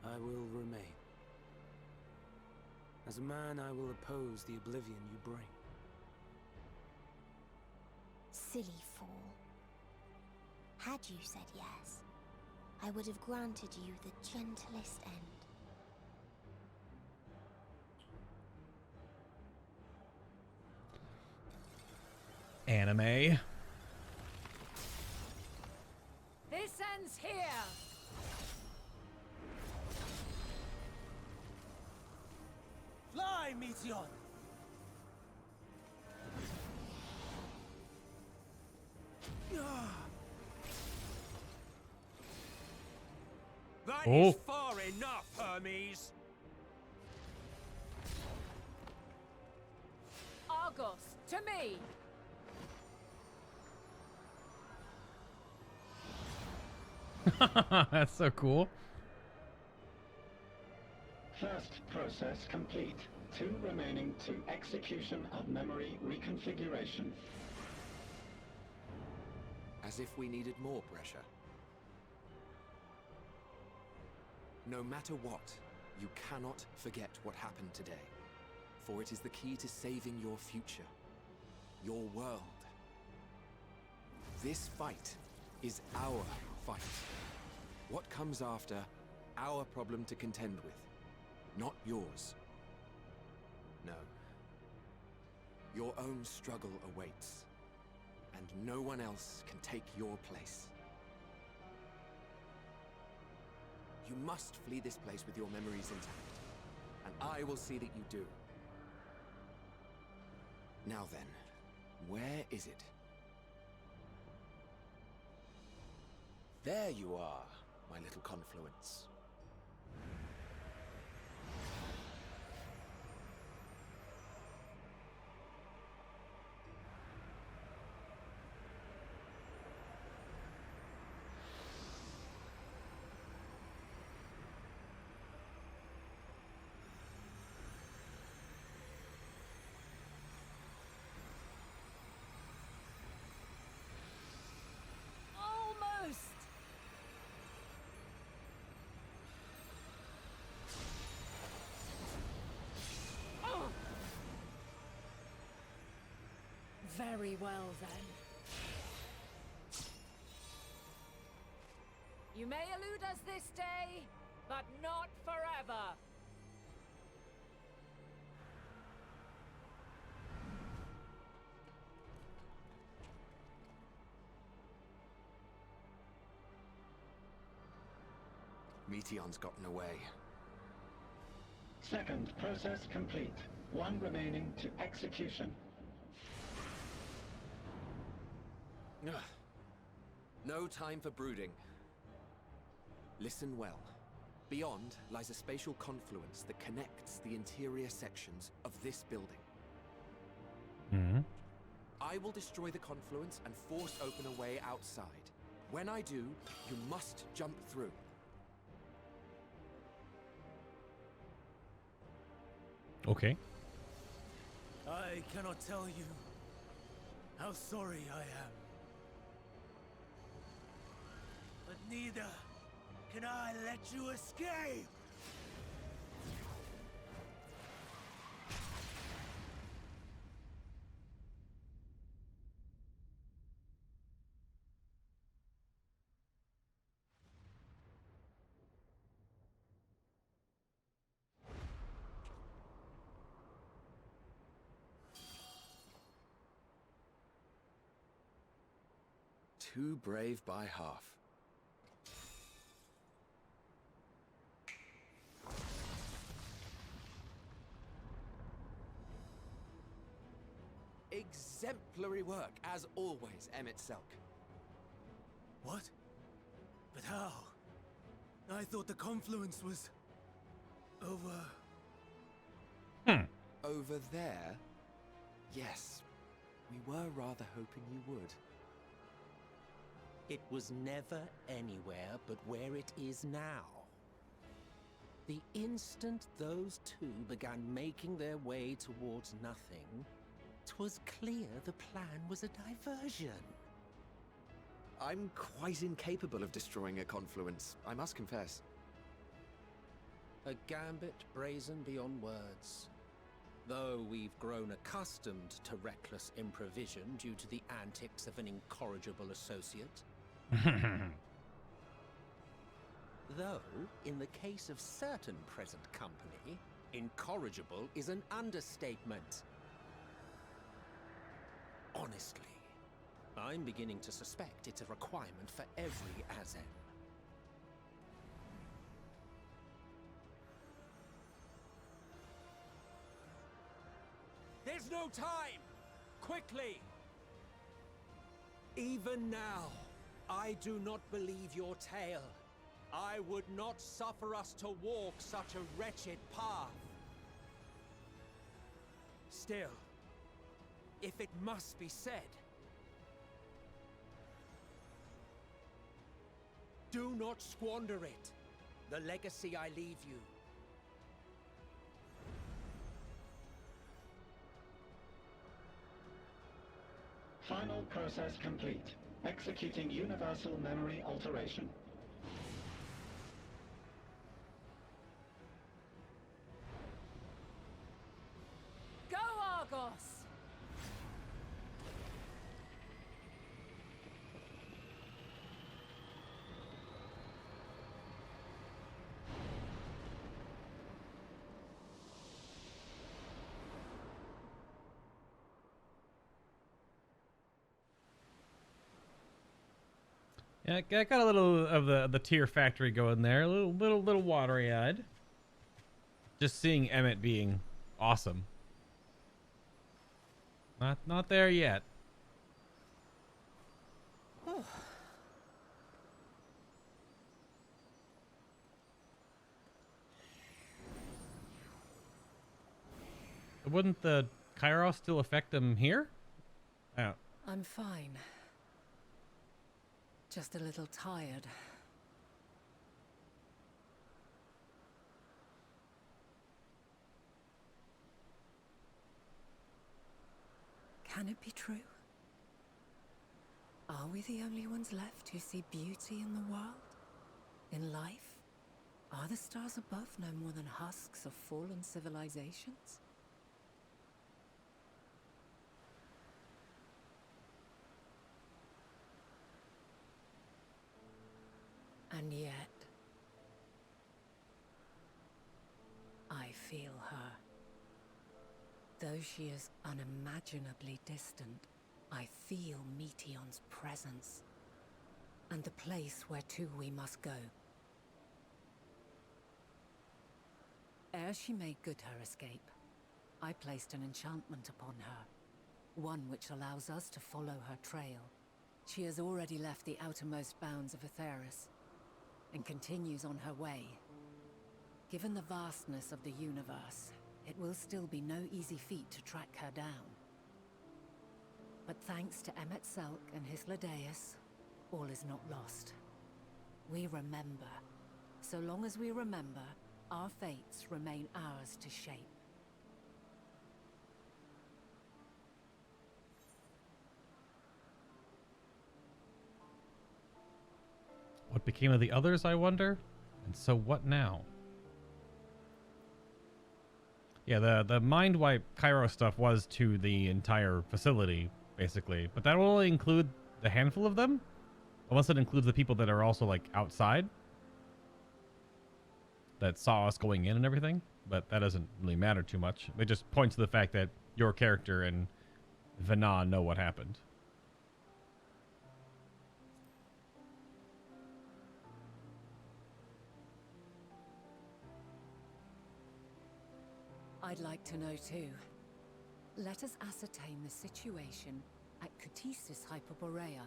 [SPEAKER 5] I will remain. As a man, I will oppose the oblivion you bring.
[SPEAKER 6] Silly fool. Had you said yes, I would have granted you the gentlest end.
[SPEAKER 1] Anime.
[SPEAKER 3] This ends here!
[SPEAKER 5] Fly, Meteion!
[SPEAKER 2] That
[SPEAKER 1] Oh.
[SPEAKER 2] is far enough, Hermes!
[SPEAKER 3] Argos, to me!
[SPEAKER 1] That's so cool.
[SPEAKER 7] First process complete. 2 remaining to execution of memory reconfiguration.
[SPEAKER 8] As if we needed more pressure. No matter what, you cannot forget what happened today. For it is the key to saving your future. Your world. This fight is our fight. What comes after, our problem to contend with. Not yours. No. Your own struggle awaits. And no one else can take your place. You must flee this place with your memories intact. And I will see that you do. Now then, where is it? There you are, my little confluence.
[SPEAKER 3] Almost! Oh. Very well then. You may elude us this day, but not forever.
[SPEAKER 8] Meteon's gotten away.
[SPEAKER 7] Second process complete. One remaining to execution.
[SPEAKER 8] Ugh. No time for brooding. Listen well. Beyond lies a spatial confluence that connects the interior sections of this building.
[SPEAKER 1] Mm-hmm.
[SPEAKER 8] I will destroy the confluence and force open a way outside. When I do, you must jump through.
[SPEAKER 1] Okay.
[SPEAKER 5] I cannot tell you how sorry I am. But neither can I let you escape!
[SPEAKER 8] Too brave by half. Exemplary work, as always, Emet-Selch.
[SPEAKER 5] What? But how? I thought the confluence was... over...
[SPEAKER 8] Over there? Yes. We were rather hoping you would.
[SPEAKER 2] It was never anywhere but where it is now. The instant those two began making their way towards nothing, 'twas clear the plan was a diversion.
[SPEAKER 8] I'm quite incapable of destroying a confluence, I must confess.
[SPEAKER 2] A gambit brazen beyond words. Though we've grown accustomed to reckless improvision due to the antics of an incorrigible associate. Though, in the case of certain present company, incorrigible is an understatement. Honestly, I'm beginning to suspect it's a requirement for every Azen. There's no time! Quickly! Even now, I do not believe your tale. I would not suffer us to walk such a wretched path. Still, if it must be said, do not squander it. The legacy I leave you.
[SPEAKER 7] Final process complete. Executing universal memory alteration.
[SPEAKER 3] Go, Argos!
[SPEAKER 1] Yeah, I got a little of the tear factory going there. A little watery eyed. Just seeing Emmett being awesome. Not there yet. Wouldn't the Kairos still affect them here? Oh.
[SPEAKER 3] I'm fine. Just a little tired. Can it be true? Are we the only ones left who see beauty in the world? In life? Are the stars above no more than husks of fallen civilizations? And yet, I feel her. Though she is unimaginably distant, I feel Meteion's presence, and the place where to we must go. Ere she made good her escape, I placed an enchantment upon her, one which allows us to follow her trail. She has already left the outermost bounds of Aetheris, and continues on her way. Given the vastness of the universe, it will still be no easy feat to track her down. But thanks to Emet-Selch and Hythlodaeus, all is not lost. We remember. So long as we remember, our fates remain ours to shape.
[SPEAKER 1] What became of the others, I wonder? And so what now? Yeah, the mind wipe Kairos stuff was to the entire facility, basically. But that will only include the handful of them? Unless it includes the people that are also, like, outside? That saw us going in and everything? But that doesn't really matter too much. It just points to the fact that your character and Venat know what happened.
[SPEAKER 3] I'd like to know too. Let us ascertain the situation at KTISIS Hyperboreia,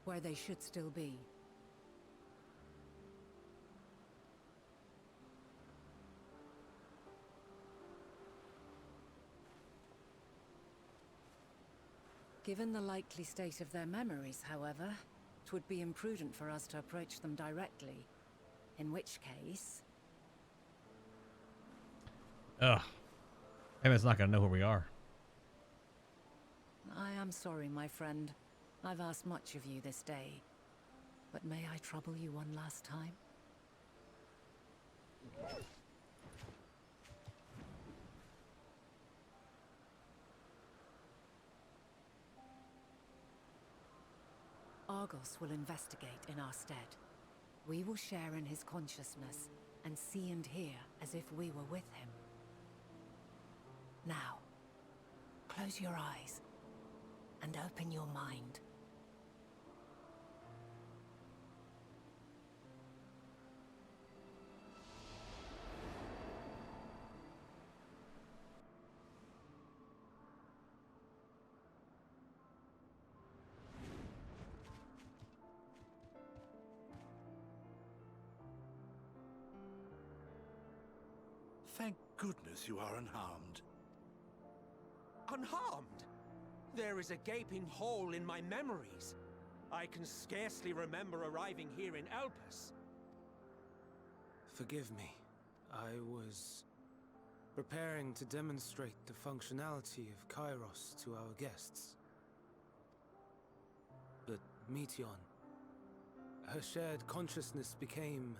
[SPEAKER 3] where they should still be. Given the likely state of their memories, however, it would be imprudent for us to approach them directly. In which case...
[SPEAKER 1] Ugh. Emmett's not gonna know who we are.
[SPEAKER 3] I am sorry, my friend. I've asked much of you this day. But may I trouble you one last time? Argos will investigate in our stead. We will share in his consciousness and see and hear as if we were with him. Now, close your eyes and open your mind.
[SPEAKER 5] Thank goodness you are unharmed.
[SPEAKER 2] Unharmed? There is a gaping hole in my memories. I can scarcely remember arriving here in Elpis.
[SPEAKER 9] Forgive me. I was preparing to demonstrate the functionality of Kairos to our guests. But Meteion, her shared consciousness became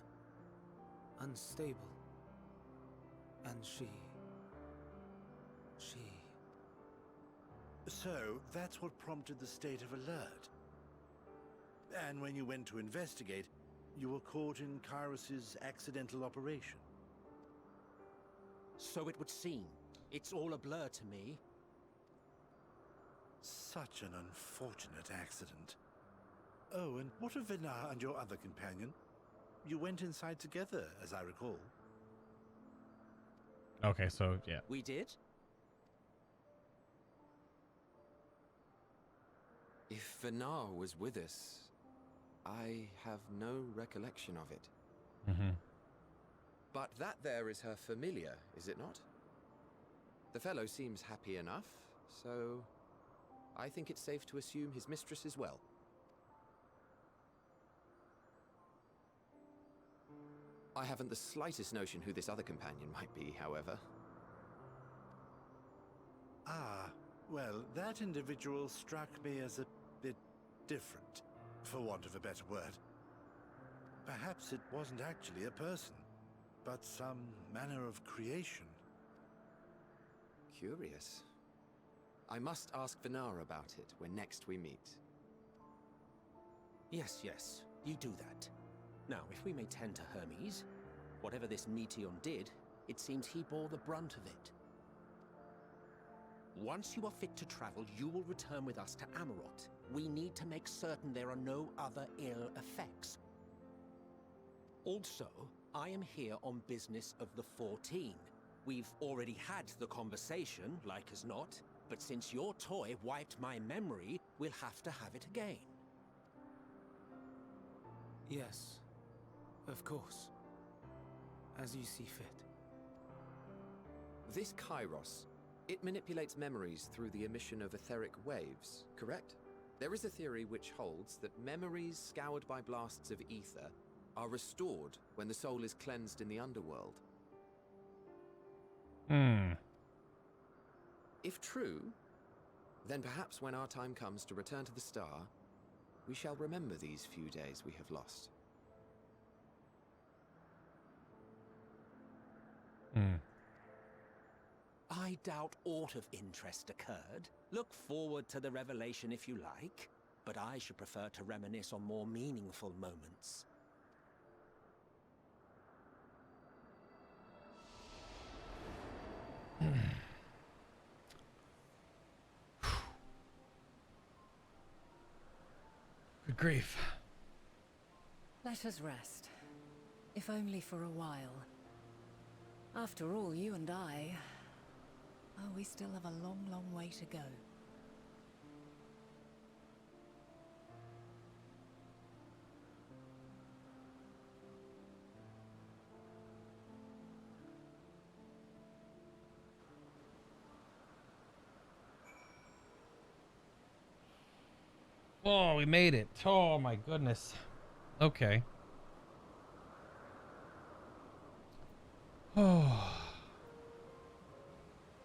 [SPEAKER 9] unstable. And she...
[SPEAKER 5] So, that's what prompted the state of alert. And when you went to investigate, you were caught in Kairos's accidental operation.
[SPEAKER 2] So it would seem. It's all a blur to me.
[SPEAKER 5] Such an unfortunate accident. Oh, and what of Venat and your other companion? You went inside together, as I recall.
[SPEAKER 1] Okay, so, yeah.
[SPEAKER 2] We did?
[SPEAKER 8] If Venat was with us, I have no recollection of it.
[SPEAKER 1] Mm-hmm.
[SPEAKER 8] But that there is her familiar, is it not? The fellow seems happy enough, so I think it's safe to assume his mistress is well. I haven't the slightest notion who this other companion might be, however.
[SPEAKER 10] Ah, well, that individual struck me as a bit different, for want of a better word. Perhaps it wasn't actually a person, but some manner of creation.
[SPEAKER 8] Curious. I must ask Venat about it when next we meet.
[SPEAKER 2] Yes, yes, you do that. Now, if we may tend to Hermes, whatever this Meteon did, it seems he bore the brunt of it. Once you are fit to travel, you will return with us to Amarot. We need to make certain there are no other ill effects. Also, I am here on business of the 14. We've already had the conversation, like as not, but since your toy wiped my memory, we'll have to have it again.
[SPEAKER 9] Yes, of course. As you see fit.
[SPEAKER 8] This Kairos, it manipulates memories through the emission of etheric waves, correct? There is a theory which holds that memories scoured by blasts of ether are restored when the soul is cleansed in the underworld. If true, then perhaps when our time comes to return to the star, we shall remember these few days we have lost.
[SPEAKER 2] I doubt aught of interest occurred. Look forward to the revelation if you like, but I should prefer to reminisce on more meaningful moments.
[SPEAKER 1] Good grief.
[SPEAKER 3] Let us rest, if only for a while. After all, you and I... Oh, we still have a long, long way to go.
[SPEAKER 1] Oh, we made it. Oh my goodness. Okay. Oh.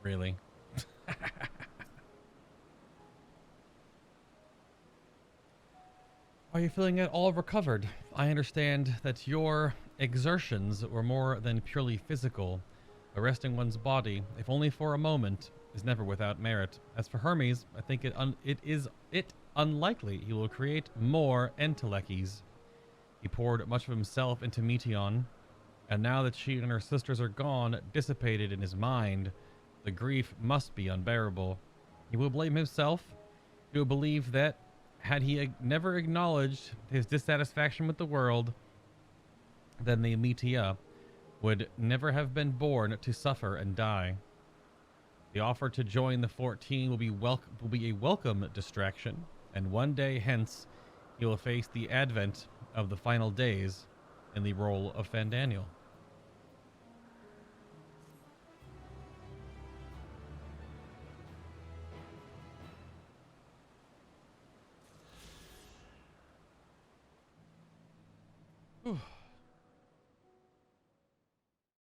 [SPEAKER 1] Really? Are you feeling at all recovered? I understand that your exertions were more than purely physical. Arresting one's body, if only for a moment, is never without merit. As for Hermes, I think it is unlikely he will create more entelechies. He poured much of himself into Meteon, and now that she and her sisters are gone, dissipated in his mind, the grief must be unbearable. He will blame himself. He will believe that, had he never acknowledged his dissatisfaction with the world, then the Metea would never have been born to suffer and die. The offer to join the 14 will be a welcome distraction, and one day hence he will face the advent of the final days in the role of Fandaniel. Whew.